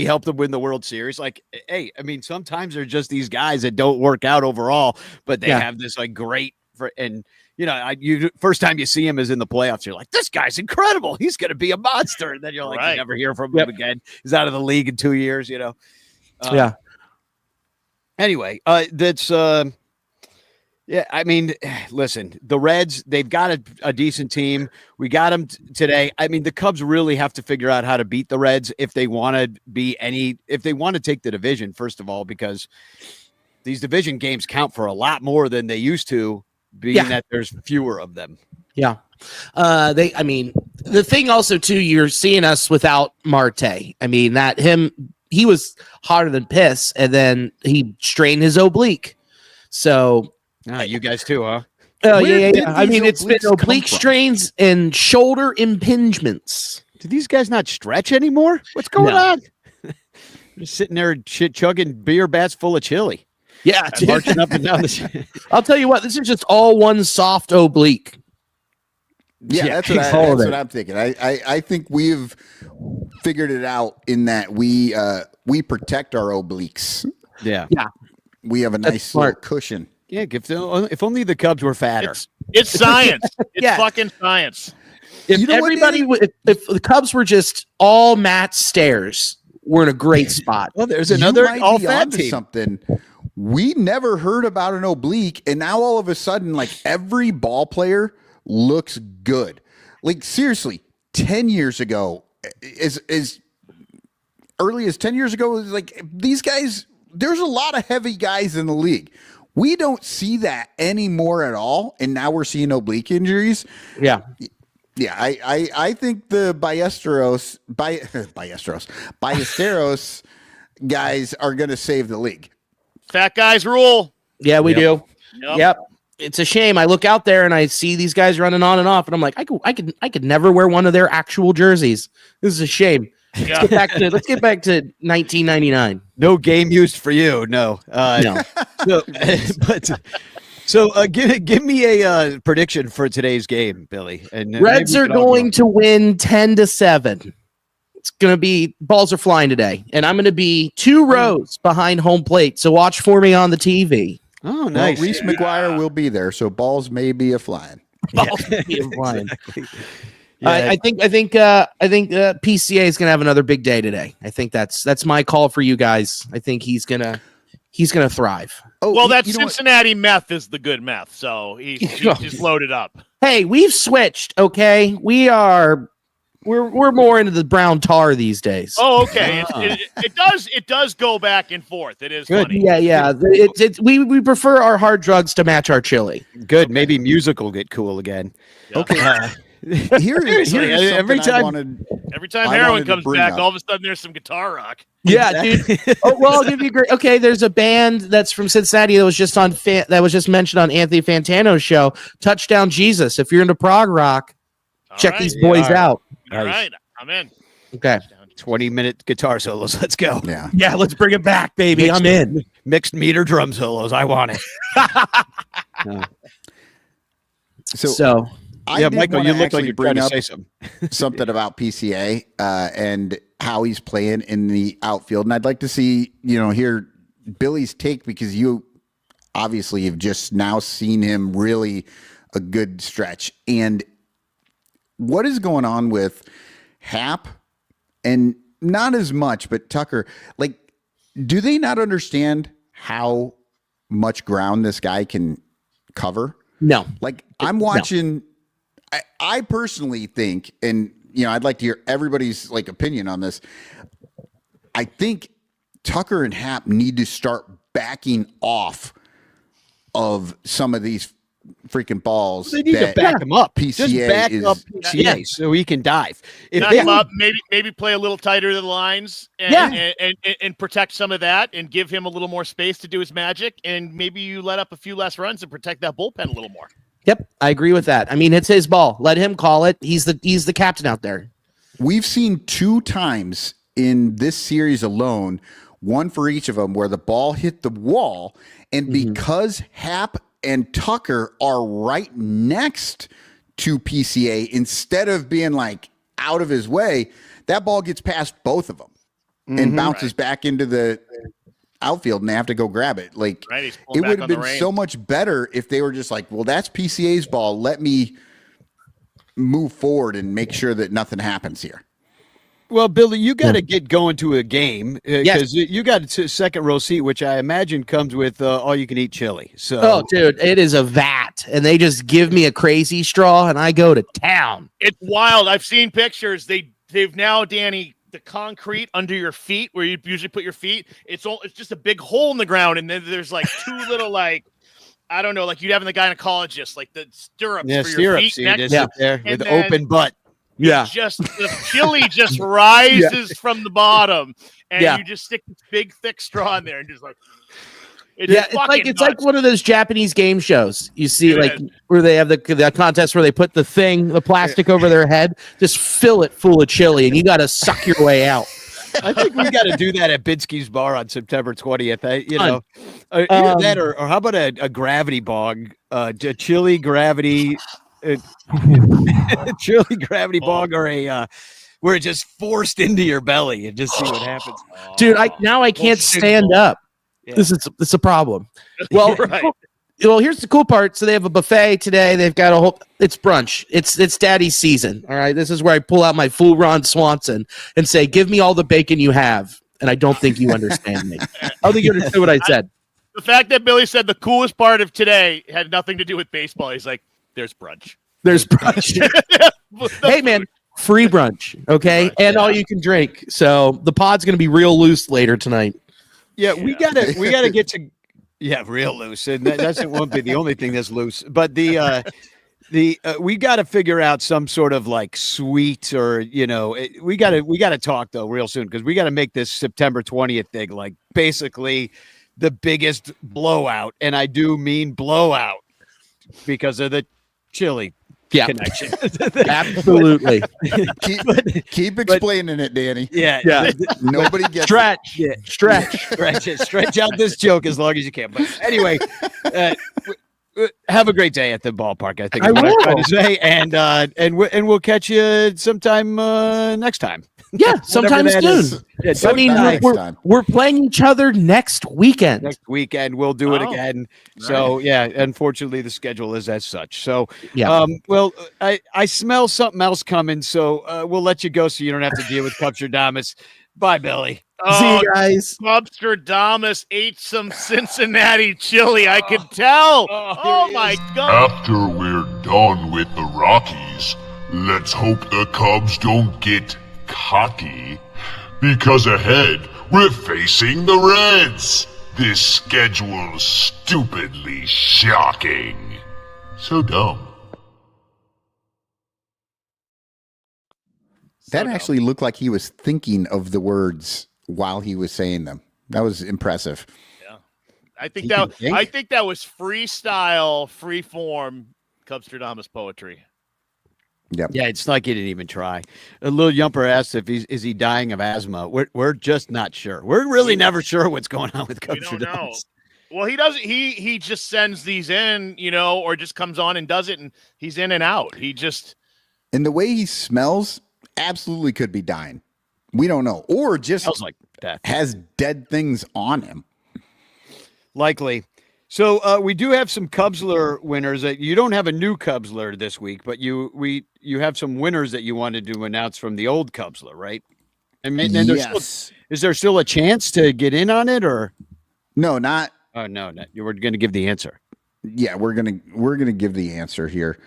Speaker 3: helped them win the World Series? Like, hey, I mean, sometimes they're just these guys that don't work out overall, but they have this like great first time you see him is in the playoffs. You're like, this guy's incredible. He's going to be a monster. And then you're like, you never hear from him again. He's out of the league in 2 years.
Speaker 10: Yeah.
Speaker 3: Anyway, that's I mean, listen, the Reds, they've got a decent team. We got them today. I mean, the Cubs really have to figure out how to beat the Reds if they want to take the division, first of all, because these division games count for a lot more than they used to, being that there's fewer of them.
Speaker 10: Yeah. The thing also too, you're seeing us without Marte. I mean, he was hotter than piss, and then he strained his oblique. So
Speaker 3: you guys too, huh?
Speaker 10: Yeah. I mean, it's been oblique strains and shoulder impingements.
Speaker 3: Do these guys not stretch anymore? What's going on? Just sitting there chugging beer bats full of chili.
Speaker 10: Yeah,
Speaker 3: marching up and down the.
Speaker 10: I'll tell you what, this is just all one soft oblique.
Speaker 2: Yeah, that's what I'm thinking. I think we've figured it out in that we protect our obliques.
Speaker 10: Yeah.
Speaker 2: We have a nice little cushion.
Speaker 3: Yeah, if only the Cubs were fatter.
Speaker 4: It's science. It's fucking science.
Speaker 10: If if the Cubs were just all Matt Stairs, we're in a great spot.
Speaker 3: Well, there's another all fat team.
Speaker 2: Something we never heard about an oblique, and now all of a sudden, like every ball player looks good. Like seriously, 10 years ago, as early as 10 years ago, like these guys, there's a lot of heavy guys in the league. We don't see that anymore at all, and now we're seeing oblique injuries.
Speaker 10: Yeah.
Speaker 2: Yeah, I think the Ballesteros guys are going to save the league.
Speaker 4: Fat guys rule.
Speaker 10: Yeah, we do. Yep. It's a shame. I look out there and I see these guys running on and off, and I'm like, I could never wear one of their actual jerseys. This is a shame.
Speaker 4: Yeah.
Speaker 10: Let's get back to 1999.
Speaker 3: No game used for you. No.
Speaker 10: No.
Speaker 3: So give me a prediction for today's game, Billy. And
Speaker 10: Reds are going to win 10-7. It's going to be balls are flying today, and I'm going to be 2 rows behind home plate. So watch for me on the TV.
Speaker 3: Oh, nice.
Speaker 2: Well, Reese McGuire will be there, so balls may be a flying.
Speaker 10: Balls may be a flying.
Speaker 3: Exactly.
Speaker 10: I think PCA is going to have another big day today. I think that's my call for you guys. I think he's gonna thrive.
Speaker 4: Oh, well, that Cincinnati meth is the good meth, so he's just loaded up.
Speaker 10: Hey, we've switched. Okay, we're more into the brown tar these days.
Speaker 4: Oh, okay. It does go back and forth. It is
Speaker 10: good.
Speaker 4: Funny.
Speaker 10: Yeah. We prefer our hard drugs to match our chili.
Speaker 3: Good. Maybe music will get cool again.
Speaker 4: Yeah.
Speaker 2: Okay. Here's
Speaker 3: every time
Speaker 4: heroin comes back, all of a sudden there's some guitar rock.
Speaker 10: Yeah, dude. I'll give you great. Okay, there's a band that's from Cincinnati that was just mentioned on Anthony Fantano's show, Touchdown Jesus. If you're into prog rock, check these boys out.
Speaker 4: All right, I'm in.
Speaker 10: Okay.
Speaker 3: 20-minute guitar solos. Let's go.
Speaker 10: Yeah, let's bring it back, baby. I'm in.
Speaker 3: Mixed meter drum solos. I want it.
Speaker 10: So
Speaker 3: Michael, you look like you're trying to say
Speaker 2: something about PCA and how he's playing in the outfield. And I'd like to see, hear Billy's take, because you obviously have just now seen him really a good stretch. And what is going on with Hap and not as much, but Tucker, like, do they not understand how much ground this guy can cover?
Speaker 10: No.
Speaker 2: Like, I'm watching. No. I personally think, and I'd like to hear everybody's like opinion on this. I think Tucker and Hap need to start backing off of some of these freaking balls.
Speaker 3: They need to back him up.
Speaker 2: PCA
Speaker 3: Just back up PCA so he can dive.
Speaker 4: Back him up. Maybe play a little tighter to the lines and protect some of that and give him a little more space to do his magic. And maybe you let up a few less runs and protect that bullpen a little more.
Speaker 10: Yep, I agree with that. I mean, it's his ball. Let him call it. He's the captain out there.
Speaker 2: We've seen 2 times in this series alone, one for each of them, where the ball hit the wall, and because Hap and Tucker are right next to PCA, instead of being like out of his way, that ball gets past both of them and bounces back into the outfield, and they have to go grab it. Like, it would have been so much better if they were just like, well, that's PCA's ball. Let me move forward and make sure that nothing happens here.
Speaker 3: Well, Billy, you got to get going to a game because you got a second row seat, which I imagine comes with all you can eat chili. So,
Speaker 10: dude, it is a vat, and they just give me a crazy straw, and I go to town.
Speaker 4: It's wild. I've seen pictures. They've now, Danny, the concrete under your feet where you usually put your feet. It's just a big hole in the ground, and then there's like 2 little like. I don't know, like you'd have in the gynecologist, like the stirrups for your feet.
Speaker 3: So you just sit there with open butt.
Speaker 10: Yeah,
Speaker 4: just the chili just rises from the bottom, and you just stick this big thick straw in there and just like
Speaker 10: it's like one of those Japanese game shows you see, where they have the contest where they put the plastic over their head, just fill it full of chili, and you got to suck your way out.
Speaker 3: I think we got to do that at Binsky's Bar on September 20th. Either that or how about a gravity bog, a chili gravity. Chili gravity bog or a where it just forced into your belly and just see what happens.
Speaker 10: Dude, I can't stand up. Yeah. This is a problem. Well, well, here's the cool part. So they have a buffet today. They've got it's brunch. It's daddy's season. All right. This is where I pull out my full Ron Swanson and say, give me all the bacon you have. And I don't think you understand me. I don't think you understood what I said.
Speaker 4: The fact that Billy said the coolest part of today had nothing to do with baseball. He's like, there's brunch.
Speaker 10: There's brunch. Hey, man, free brunch, okay? And all you can drink. So the pod's going to be real loose later tonight.
Speaker 3: Yeah, we gotta get to real loose. And it won't be the only thing that's loose. But we got to figure out some sort of like sweet or we got to talk though real soon because we got to make this September 20th thing like basically the biggest blowout, and I do mean blowout because of the chili connection.
Speaker 10: Absolutely.
Speaker 2: Keep explaining it, Danny.
Speaker 3: Yeah.
Speaker 2: Nobody gets
Speaker 10: stretch
Speaker 2: it.
Speaker 3: Stretch out this joke as long as you can. But anyway, have a great day at the ballpark. I think is what I'm trying to say, and we'll catch you sometime next time.
Speaker 10: Yeah, sometime soon.
Speaker 3: Yeah,
Speaker 10: I mean, we're playing each other next weekend.
Speaker 3: Next weekend we'll do it again. Right. So unfortunately the schedule is as such. So well, I smell something else coming. So we'll let you go so you don't have to deal with Cubstradamus. Bye, Billy.
Speaker 10: See you guys.
Speaker 4: Cubstradamus ate some Cincinnati chili. I could tell. Oh my God.
Speaker 11: After we're done with the Rockies, let's hope the Cubs don't get cocky, because ahead we're facing the Reds. This schedule's stupidly shocking. So dumb.
Speaker 2: That actually looked like he was thinking of the words while he was saying them. That was impressive.
Speaker 4: Yeah, I think that was freestyle, free form Cubstradamus poetry.
Speaker 2: Yep.
Speaker 3: Yeah, it's like he didn't even try. A little Yumper asked if is he dying of asthma. We're just not sure. We're really never sure what's going on with Cubstradamus.
Speaker 4: Well, he doesn't. He just sends these in, or just comes on and does it, and he's in and out.
Speaker 2: And the way he smells, absolutely could be dying. We don't know, or just
Speaker 3: smells like death.
Speaker 2: Has dead things on him.
Speaker 3: Likely. So we do have some Cubsler winners. You don't have a new Cubsler this week, but you have some winners that you wanted to announce from the old Cubsler, right? I mean, and is there still a chance to get in on it, or
Speaker 2: no? Not.
Speaker 3: Oh no, no. You were going to give the answer.
Speaker 2: Yeah, we're gonna give the answer here.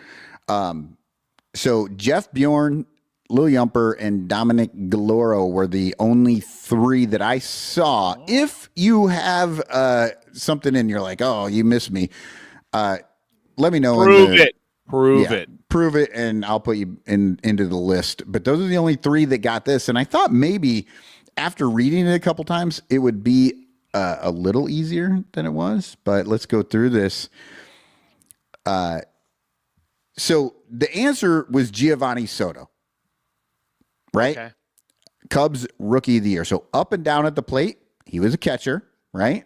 Speaker 2: So Jeff Bjorn, Lil Yumper, and Dominic Galoro were the only 3 that I saw. If you have something and you're like, oh, you missed me, let me know. Prove it, and I'll put you into the list. But those are the only 3 that got this. And I thought maybe after reading it a couple times, it would be a little easier than it was. But let's go through this. So the answer was Giovanni Soto, right? Okay. Cubs rookie of the year. So up and down at the plate, he was a catcher, right?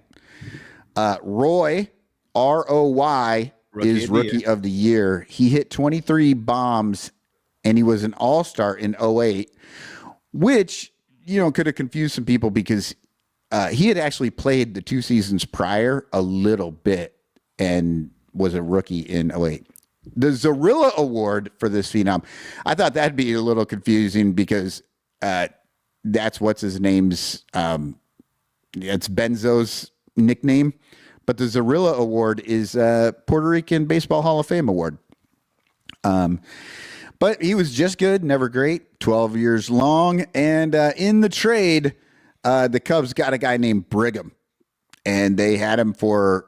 Speaker 2: Roy, ROY, is rookie of the year. He hit 23 bombs, and he was an all-star in 08, which, could have confused some people because he had actually played the 2 seasons prior a little bit and was a rookie in 08. The Zorilla Award for this phenom, I thought that'd be a little confusing because that's what's his name's, it's Benzo's nickname. But the Zorilla Award is Puerto Rican Baseball Hall of Fame award. But he was just good, never great, 12 years long. And in the trade, the Cubs got a guy named Brigham. And they had him for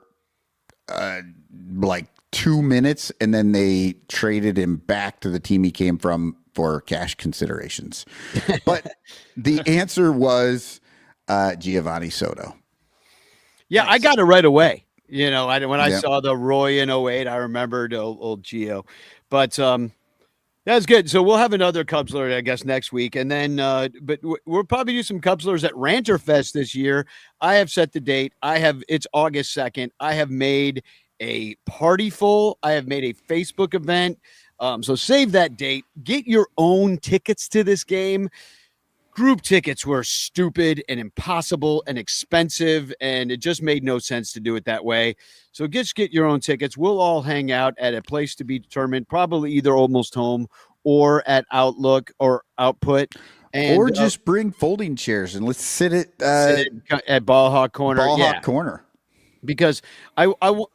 Speaker 2: like 2 minutes, and then they traded him back to the team he came from for cash considerations. But the answer was Giovanni Soto.
Speaker 3: Yeah, I got it right away. When I saw the Roy in 08, I remembered old Gio. But that's good. So we'll have another Cubsler, I guess, next week. And then, but we'll probably do some Cubslers at Ranter Fest this year. I have set the date. It's August 2nd. I have made a party full. I have made a Facebook event. So save that date. Get your own tickets to this game. Group tickets were stupid and impossible and expensive, and it just made no sense to do it that way. So just get your own tickets. We'll all hang out at a place to be determined, probably either Almost Home or at Outlook or Output.
Speaker 2: Or just bring folding chairs and let's sit at
Speaker 3: Ball Hawk Corner.
Speaker 2: Hawk Corner.
Speaker 3: Because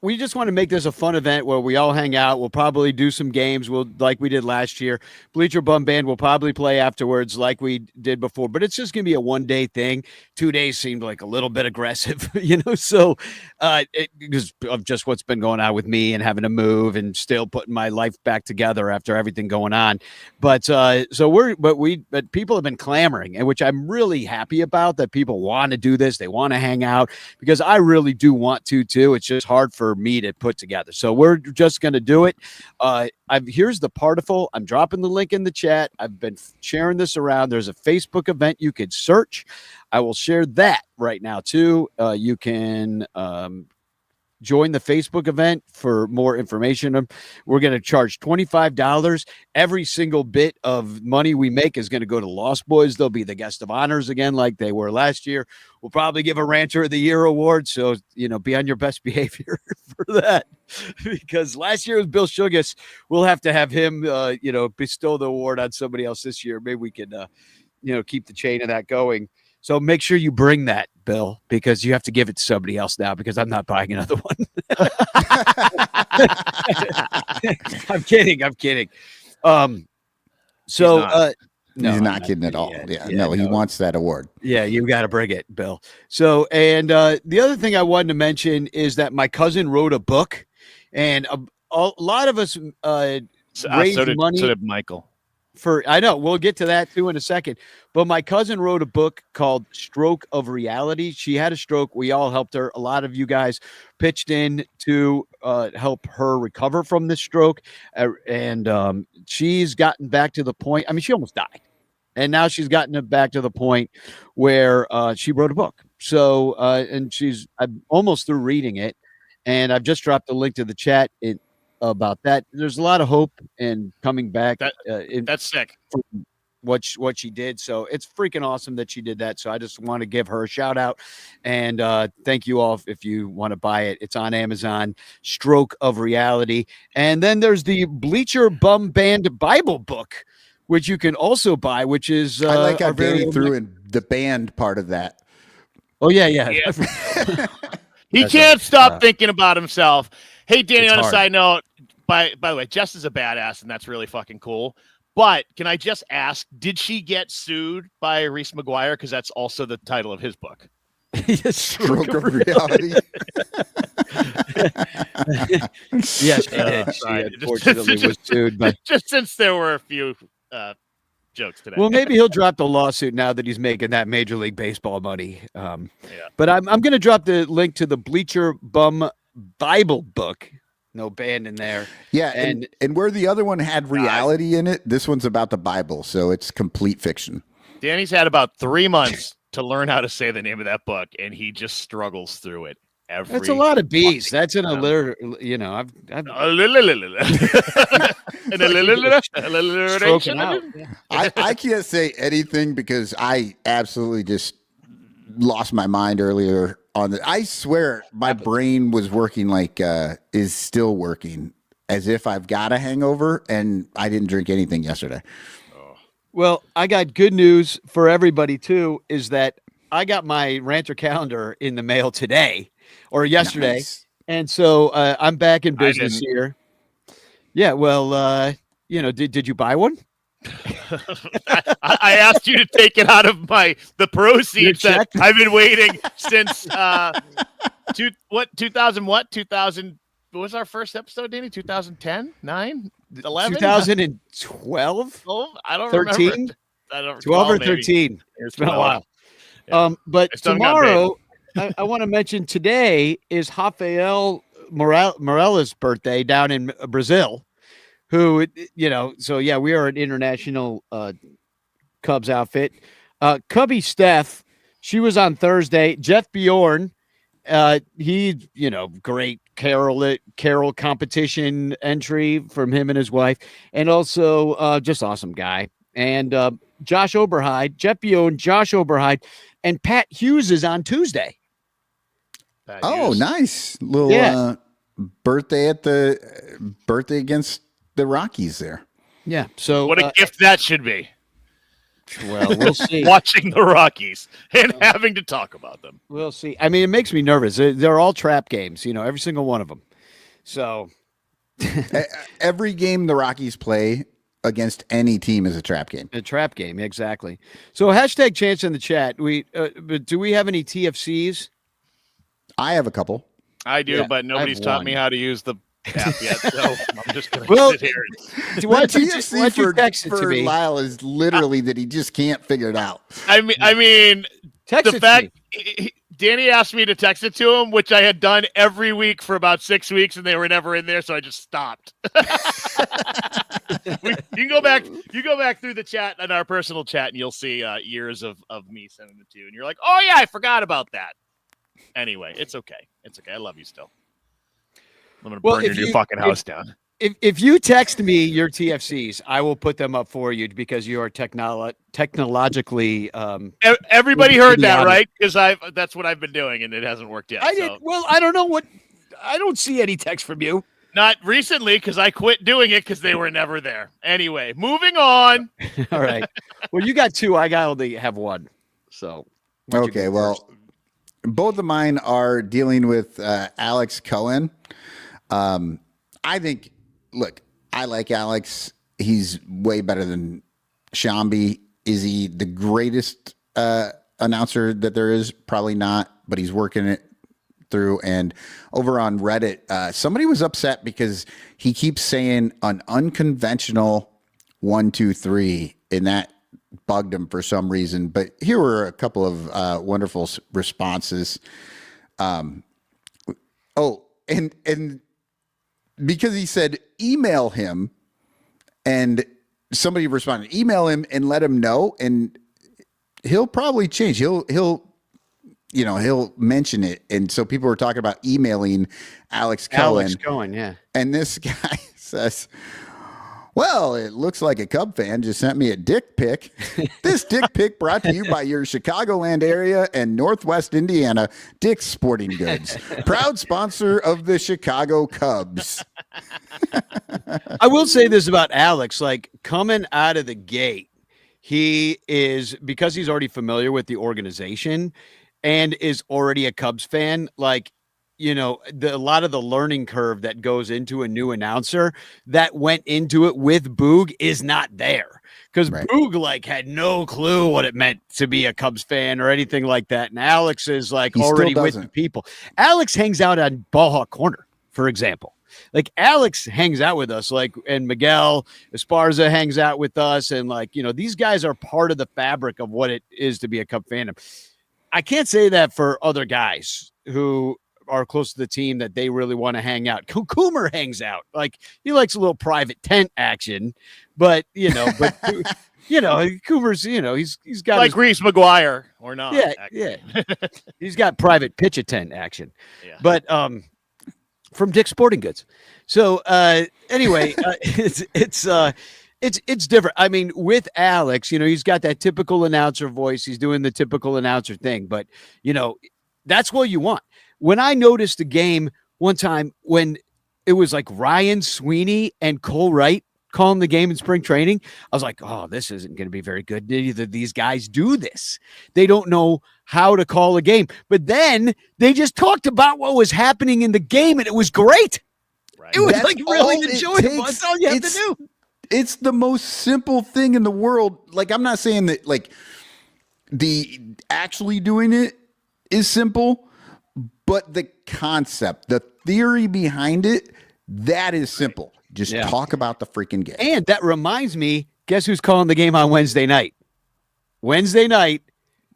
Speaker 3: we just want to make this a fun event where we all hang out. We'll probably do some games. Like we did last year. Bleacher Bum Band will probably play afterwards like we did before. But it's just going to be a one-day thing. 2 days seemed like a little bit aggressive, So because of just what's been going on with me and having to move and still putting my life back together after everything going on. But but people have been clamoring, and which I'm really happy about, that people want to do this. They want to hang out because I really do want to too. It's just hard for me to put together. So we're just going to do it. Here's the partiful. I'm dropping the link in the chat. I've been sharing this around. There's a Facebook event you could search. I will share that right now too. You can join the Facebook event for more information. We're going to charge $25. Every single bit of money we make is going to go to Lost Boys. They'll be the guest of honors again, like they were last year. We'll probably give a Rancher of the Year award. So, be on your best behavior for that, because last year was Bill Sugas. We'll have to have him, bestow the award on somebody else this year. Maybe we could, keep the chain of that going. So make sure you bring that, Bill, because you have to give it to somebody else now, because I'm not buying another one. I'm kidding. No,
Speaker 2: he's not kidding at all. He wants that award.
Speaker 3: Yeah, you got to bring it, Bill. So, and the other thing I wanted to mention is that my cousin wrote a book, and a lot of us raised money.
Speaker 4: So did Michael.
Speaker 3: I know we'll get to that too in a second, but my cousin wrote a book called Stroke of Reality. She had a stroke. We all helped her. A lot of you guys pitched in to help her recover from this stroke. And she's gotten back to the point. I mean, she almost died, and now she's gotten back to the point where she wrote a book. So, and I'm almost through reading it, and I've just dropped a link to the chat about that. There's a lot of hope and coming back.
Speaker 4: That's sick.
Speaker 3: What she did. So it's freaking awesome that she did that. So I just want to give her a shout out, and thank you all. If you want to buy it, it's on Amazon. Stroke of Reality. And then there's the Bleacher Bum Band Bible book, which you can also buy, which is
Speaker 2: I like how
Speaker 3: our very
Speaker 2: Danny
Speaker 3: own
Speaker 2: threw in the band part of that.
Speaker 3: Oh yeah.
Speaker 4: He can't stop thinking about himself. Hey, Danny,
Speaker 3: It's
Speaker 4: on a
Speaker 3: hard.
Speaker 4: side note, by the way, Jess is a badass, and that's really fucking cool. But can I just ask, did she get sued by Reese McGuire? Because that's also the title of his book.
Speaker 2: Stroke of reality.
Speaker 3: Yes, she did. She unfortunately was sued. But
Speaker 4: just since there were a few jokes today.
Speaker 3: well, maybe he'll drop the lawsuit now that he's making that Major League Baseball money. But I'm going to drop the link to the Bleacher Bum Bible book. No band in there.
Speaker 2: Yeah, and where the other one had reality in it, this one's about the Bible, so it's complete fiction.
Speaker 4: Danny's had about 3 months to learn how to say the name of that book, and he just struggles through it.
Speaker 3: That's a lot of B's. That's an alliteration. I've stroking out.
Speaker 2: I can't say anything because I absolutely just lost my mind earlier on the. I swear my brain was working like is still working as if I've got a hangover and I didn't drink anything yesterday.
Speaker 3: Well, I got good news for everybody too. Is that I got my Ranter calendar in the mail today or yesterday,
Speaker 2: Nice.
Speaker 3: and so I'm back in business here. Yeah, well, did you buy one?
Speaker 4: I asked you to take it out of the proceeds that I've been waiting since 2000 what 2000 what was our first episode, Danny? 2010, 9, 11,
Speaker 3: 2012,
Speaker 4: I don't
Speaker 3: 13,
Speaker 4: remember. I don't
Speaker 3: 12 or
Speaker 4: recall, maybe.
Speaker 3: 13. It's been a while.
Speaker 4: Yeah.
Speaker 3: But
Speaker 4: It's done got
Speaker 3: tomorrow, I want to mention today is Rafael Morella's birthday down in Brazil. Who, so yeah, we are an international Cubs outfit. Cubby Steph, she was on Thursday. Jeff Bjorn, he, great Carol competition entry from him and his wife, and also just awesome guy. And Josh Oberheide, Jeff Bjorn, Josh Oberheide, and Pat Hughes is on Tuesday.
Speaker 2: Oh, nice little birthday against the Rockies there.
Speaker 3: Yeah. So
Speaker 4: what a gift that should be.
Speaker 3: Well, we'll see.
Speaker 4: Watching the Rockies and having to talk about them.
Speaker 3: We'll see. I mean, it makes me nervous. They're all trap games, every single one of them. So
Speaker 2: every game the Rockies play against any team is a trap game.
Speaker 3: A trap game, exactly. So hashtag chance in the chat. But do we have any TFCs?
Speaker 2: I have a couple.
Speaker 4: I do, but nobody's taught me how to use the app yet, so I'm just going
Speaker 3: to
Speaker 4: sit here.
Speaker 3: Why don't you text it to me?
Speaker 2: Lyle is literally that he just can't figure it out.
Speaker 4: I mean,
Speaker 3: text
Speaker 4: the fact Danny asked me to text it to him, which I had done every week for about 6 weeks, and they were never in there, so I just stopped. You can go back through the chat and our personal chat, and you'll see years of me sending it to you, and you're like, "Oh yeah, I forgot about that." Anyway, it's okay. It's okay. I love you still. I'm gonna burn your new fucking house down.
Speaker 3: If you text me your TFCs, I will put them up for you because you are technologically.
Speaker 4: Everybody heard that, right? Because that's what I've been doing, and it hasn't worked yet.
Speaker 3: Well, I don't know what. I don't see any text from you.
Speaker 4: Not recently, because I quit doing it because they were never there. Anyway, moving on.
Speaker 3: All right. Well, you got two. I only have one. So.
Speaker 2: Okay. Well, both of mine are dealing with Alex Cohen. I think. Look, I like Alex. He's way better than Shambi. Is he the greatest announcer that there is? Probably not, but he's working it through. And over on Reddit, somebody was upset because he keeps saying an unconventional 1, 2, 3, and that bugged him for some reason. But here were a couple of wonderful responses. And because he said email him, and somebody responded, email him and let him know, and he'll probably change. He'll mention it. And so people were talking about emailing Alex Cohen.
Speaker 3: Yeah.
Speaker 2: And this guy says, well, it looks like a Cub fan just sent me a dick pic. This dick pic brought to you by your Chicagoland area and Northwest Indiana Dick's Sporting Goods, proud sponsor of the Chicago Cubs.
Speaker 3: I will say this about Alex. Like, coming out of the gate, he is, because he's already familiar with the organization and is already a Cubs fan, like, you know, a lot of the learning curve that goes into a new announcer that went into it with Boog is not there. Because Boog like had no clue what it meant to be a Cubs fan or anything like that. And Alex is like already with the people. Alex hangs out on Ballhawk Corner, for example. Like Alex hangs out with us, like, and Miguel Esparza hangs out with us. And like, you know, these guys are part of the fabric of what it is to be a Cub fandom. I can't say that for other guys who are close to the team that they really want to hang out. Coomer hangs out. Like he likes a little private tent action, but you know, Coomer's, you know, he's got
Speaker 4: like Reese McGuire or not.
Speaker 3: Yeah. Yeah. He's got private pitch a tent action, but, from Dick's Sporting Goods. So, anyway, it's different. I mean, with Alex, you know, he's got that typical announcer voice. He's doing the typical announcer thing, but you know, that's what you want. When I noticed a game one time when it was like Ryan Sweeney and Cole Wright calling the game in spring training, I was like, oh, this isn't going to be very good. Neither of these guys do this. They don't know how to call a game. But then they just talked about what was happening in the game, and it was great. Right. It was like really enjoyable. That's all you have to do.
Speaker 2: It's the most simple thing in the world. Like, I'm not saying that like the actually doing it is simple, but the concept, the theory behind it, that is simple. Just talk about the freaking game.
Speaker 3: And that reminds me, guess who's calling the game on Wednesday night? Wednesday night,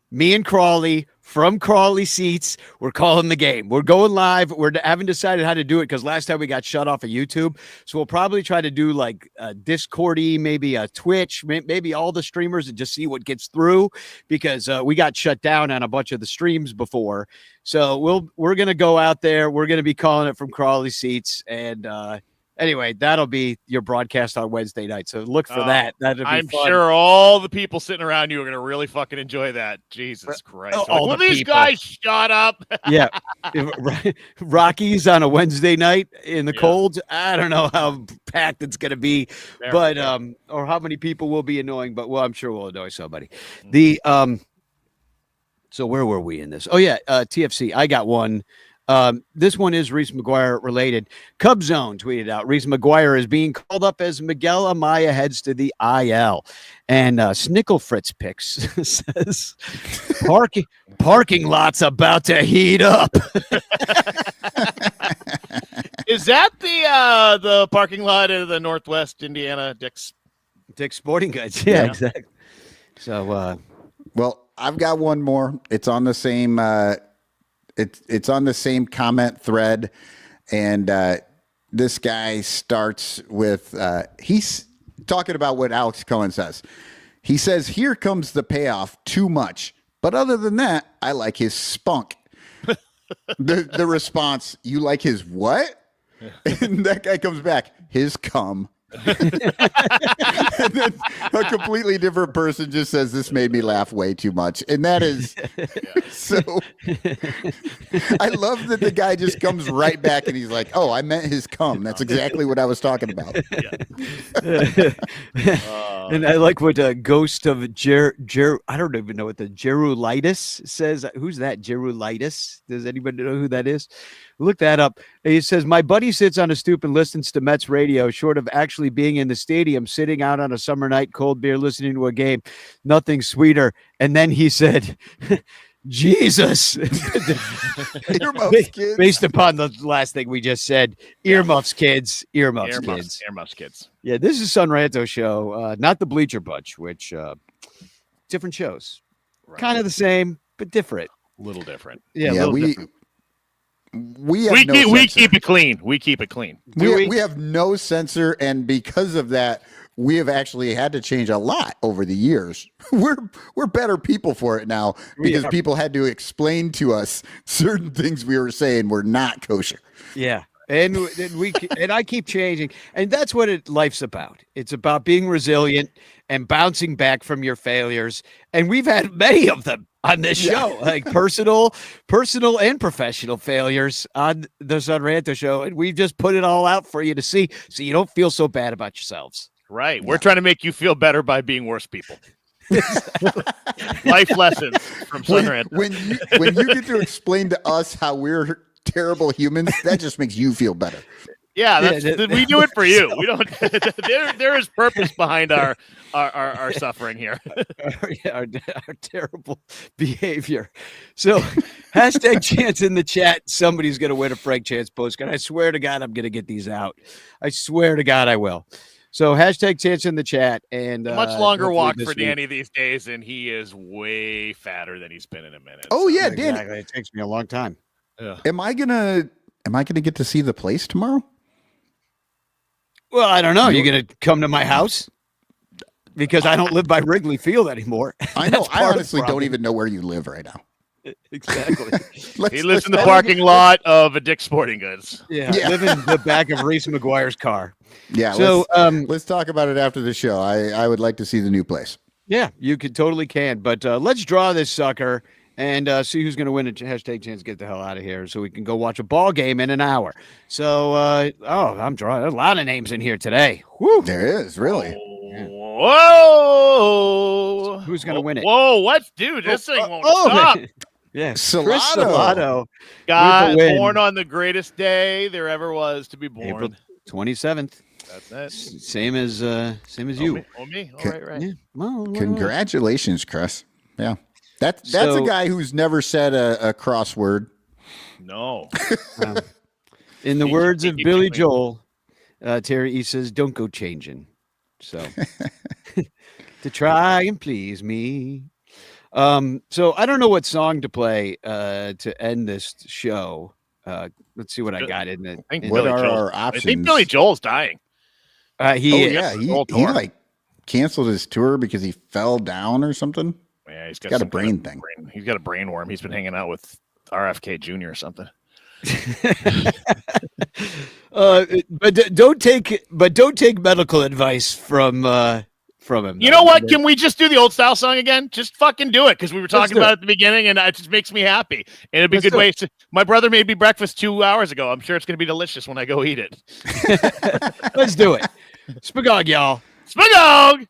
Speaker 3: me and Crawley from Crawley Seats, we're calling the game. We're going live. We haven't decided how to do it because last time we got shut off of YouTube. So we'll probably try to do like a Discord-y, maybe a Twitch, maybe all the streamers and just see what gets through because we got shut down on a bunch of the streams before. So we're going to go out there. We're going to be calling it from Crawley Seats. And anyway, that'll be your broadcast on Wednesday night. So look for that.
Speaker 4: I'm sure all the people sitting around you are going to really fucking enjoy that. Jesus Christ. Will these guys shut up?
Speaker 3: Yeah. Rockies on a Wednesday night in the cold. I don't know how packed it's going to be, but or how many people will be annoying, but I'm sure we'll annoy somebody. So where were we in this? Oh yeah. TFC. I got one. This one is Reese McGuire related. Cub Zone tweeted out Reese McGuire is being called up as Miguel Amaya heads to the IL. And Snickle Fritz Picks says parking lot's about to heat up.
Speaker 4: Is that the parking lot of the Northwest Indiana Dick's
Speaker 3: Sporting Goods? Yeah, exactly. So
Speaker 2: well, I've got one more. It's on the same It's on the same comment thread, and this guy starts with he's talking about what Alex Cohen says. He says, "Here comes the payoff. Too much, but other than that, I like his spunk." the response, "You like his what?" And that guy comes back, "His cum." And then a completely different person just says, "This made me laugh way too much." And that is so I love that the guy just comes right back and he's like, "Oh, I meant his cum. That's exactly what I was talking about."
Speaker 3: And I like what Ghost of I don't even know what the Jerulitis says. Who's that? Jerulitis? Does anybody know who that is? Look that up. He says, "My buddy sits on a stoop and listens to Mets radio, short of actually being in the stadium, sitting out on a summer night, cold beer, listening to a game. Nothing sweeter." And then he said, "Jesus."
Speaker 2: Earmuffs, kids.
Speaker 3: Based upon the last thing we just said, earmuffs, kids. Earmuffs, kids.
Speaker 4: Earmuffs, kids.
Speaker 3: Yeah, this is Sun Ranto show, not the Bleacher Bunch, which different shows. Right. Kind of the same, but different.
Speaker 4: A little different.
Speaker 2: Yeah, we
Speaker 4: keep it clean. We keep it clean.
Speaker 2: We have no censor, and because of that, we have actually had to change a lot over the years. We're better people for it now because people had to explain to us certain things we were saying were not kosher.
Speaker 3: Yeah. And I keep changing, and that's what life's about. It's about being resilient and bouncing back from your failures. And we've had many of them on this show, like personal and professional failures on the Sun Ranto show. And we've just put it all out for you to see, so you don't feel so bad about yourselves.
Speaker 4: Right. We're trying to make you feel better by being worse people. Life lessons from Son Ranto.
Speaker 2: When you get to explain to us how we're terrible humans, that just makes you feel better.
Speaker 4: Yeah, we do it for you. We don't. there is purpose behind our suffering here.
Speaker 3: our terrible behavior. So, hashtag chance in the chat. Somebody's going to win a Frank Chance postcard. I swear to God, I'm going to get these out. I swear to God, I will. So, hashtag chance in the chat. And
Speaker 4: much longer walk for Danny these days, and he is way fatter than he's been in a minute.
Speaker 2: Oh yeah,
Speaker 3: exactly.
Speaker 2: Danny.
Speaker 3: It takes me a long time.
Speaker 2: Am I gonna get to see the place tomorrow?
Speaker 3: Well, I don't know. You're going to come to my house? Because I don't live by Wrigley Field anymore.
Speaker 2: I know. I honestly don't even know where you live right now.
Speaker 3: Exactly.
Speaker 4: He lives in the parking lot of a Dick's Sporting Goods.
Speaker 3: Yeah. Live in the back of Reese McGuire's car.
Speaker 2: Yeah.
Speaker 3: So
Speaker 2: let's talk about it after the show. I would like to see the new place.
Speaker 3: Yeah, you totally can. But let's draw this sucker and see who's going to win a hashtag chance to get the hell out of here so we can go watch a ball game in an hour. So, I'm drawing. There's a lot of names in here today. Woo.
Speaker 2: There is, really.
Speaker 4: Whoa.
Speaker 3: Who's going to win it?
Speaker 4: Whoa, what? Dude, this thing won't stop.
Speaker 3: Yeah,
Speaker 2: Chris
Speaker 3: Salado.
Speaker 4: God, born on the greatest day there ever was to be born.
Speaker 3: April 27th.
Speaker 4: That's it.
Speaker 3: Same as you.
Speaker 4: Me? Oh, right.
Speaker 3: Yeah. Well,
Speaker 2: Congratulations, Chris. Yeah. That's a guy who's never said a crossword.
Speaker 4: No.
Speaker 3: In the words of Billy Joel, Terry E says, "Don't go changing." So to try and please me. So I don't know what song to play to end this show. Let's see what I got in it.
Speaker 2: What are our options?
Speaker 4: I think Billy Joel's dying.
Speaker 2: He like canceled his tour because he fell down or something.
Speaker 4: Yeah, he's got
Speaker 2: a brain thing.
Speaker 4: He's got a brain worm. He's been hanging out with RFK Jr. or something.
Speaker 3: But don't take medical advice from him.
Speaker 4: You know what? Can we just do the old style song again? Just fucking do it, because we were talking about it at the beginning, and it just makes me happy. And it'd be a good way. My brother made me breakfast 2 hours ago. I'm sure it's going to be delicious when I go eat it.
Speaker 3: Let's do it. Spagog, y'all.
Speaker 4: Spagog.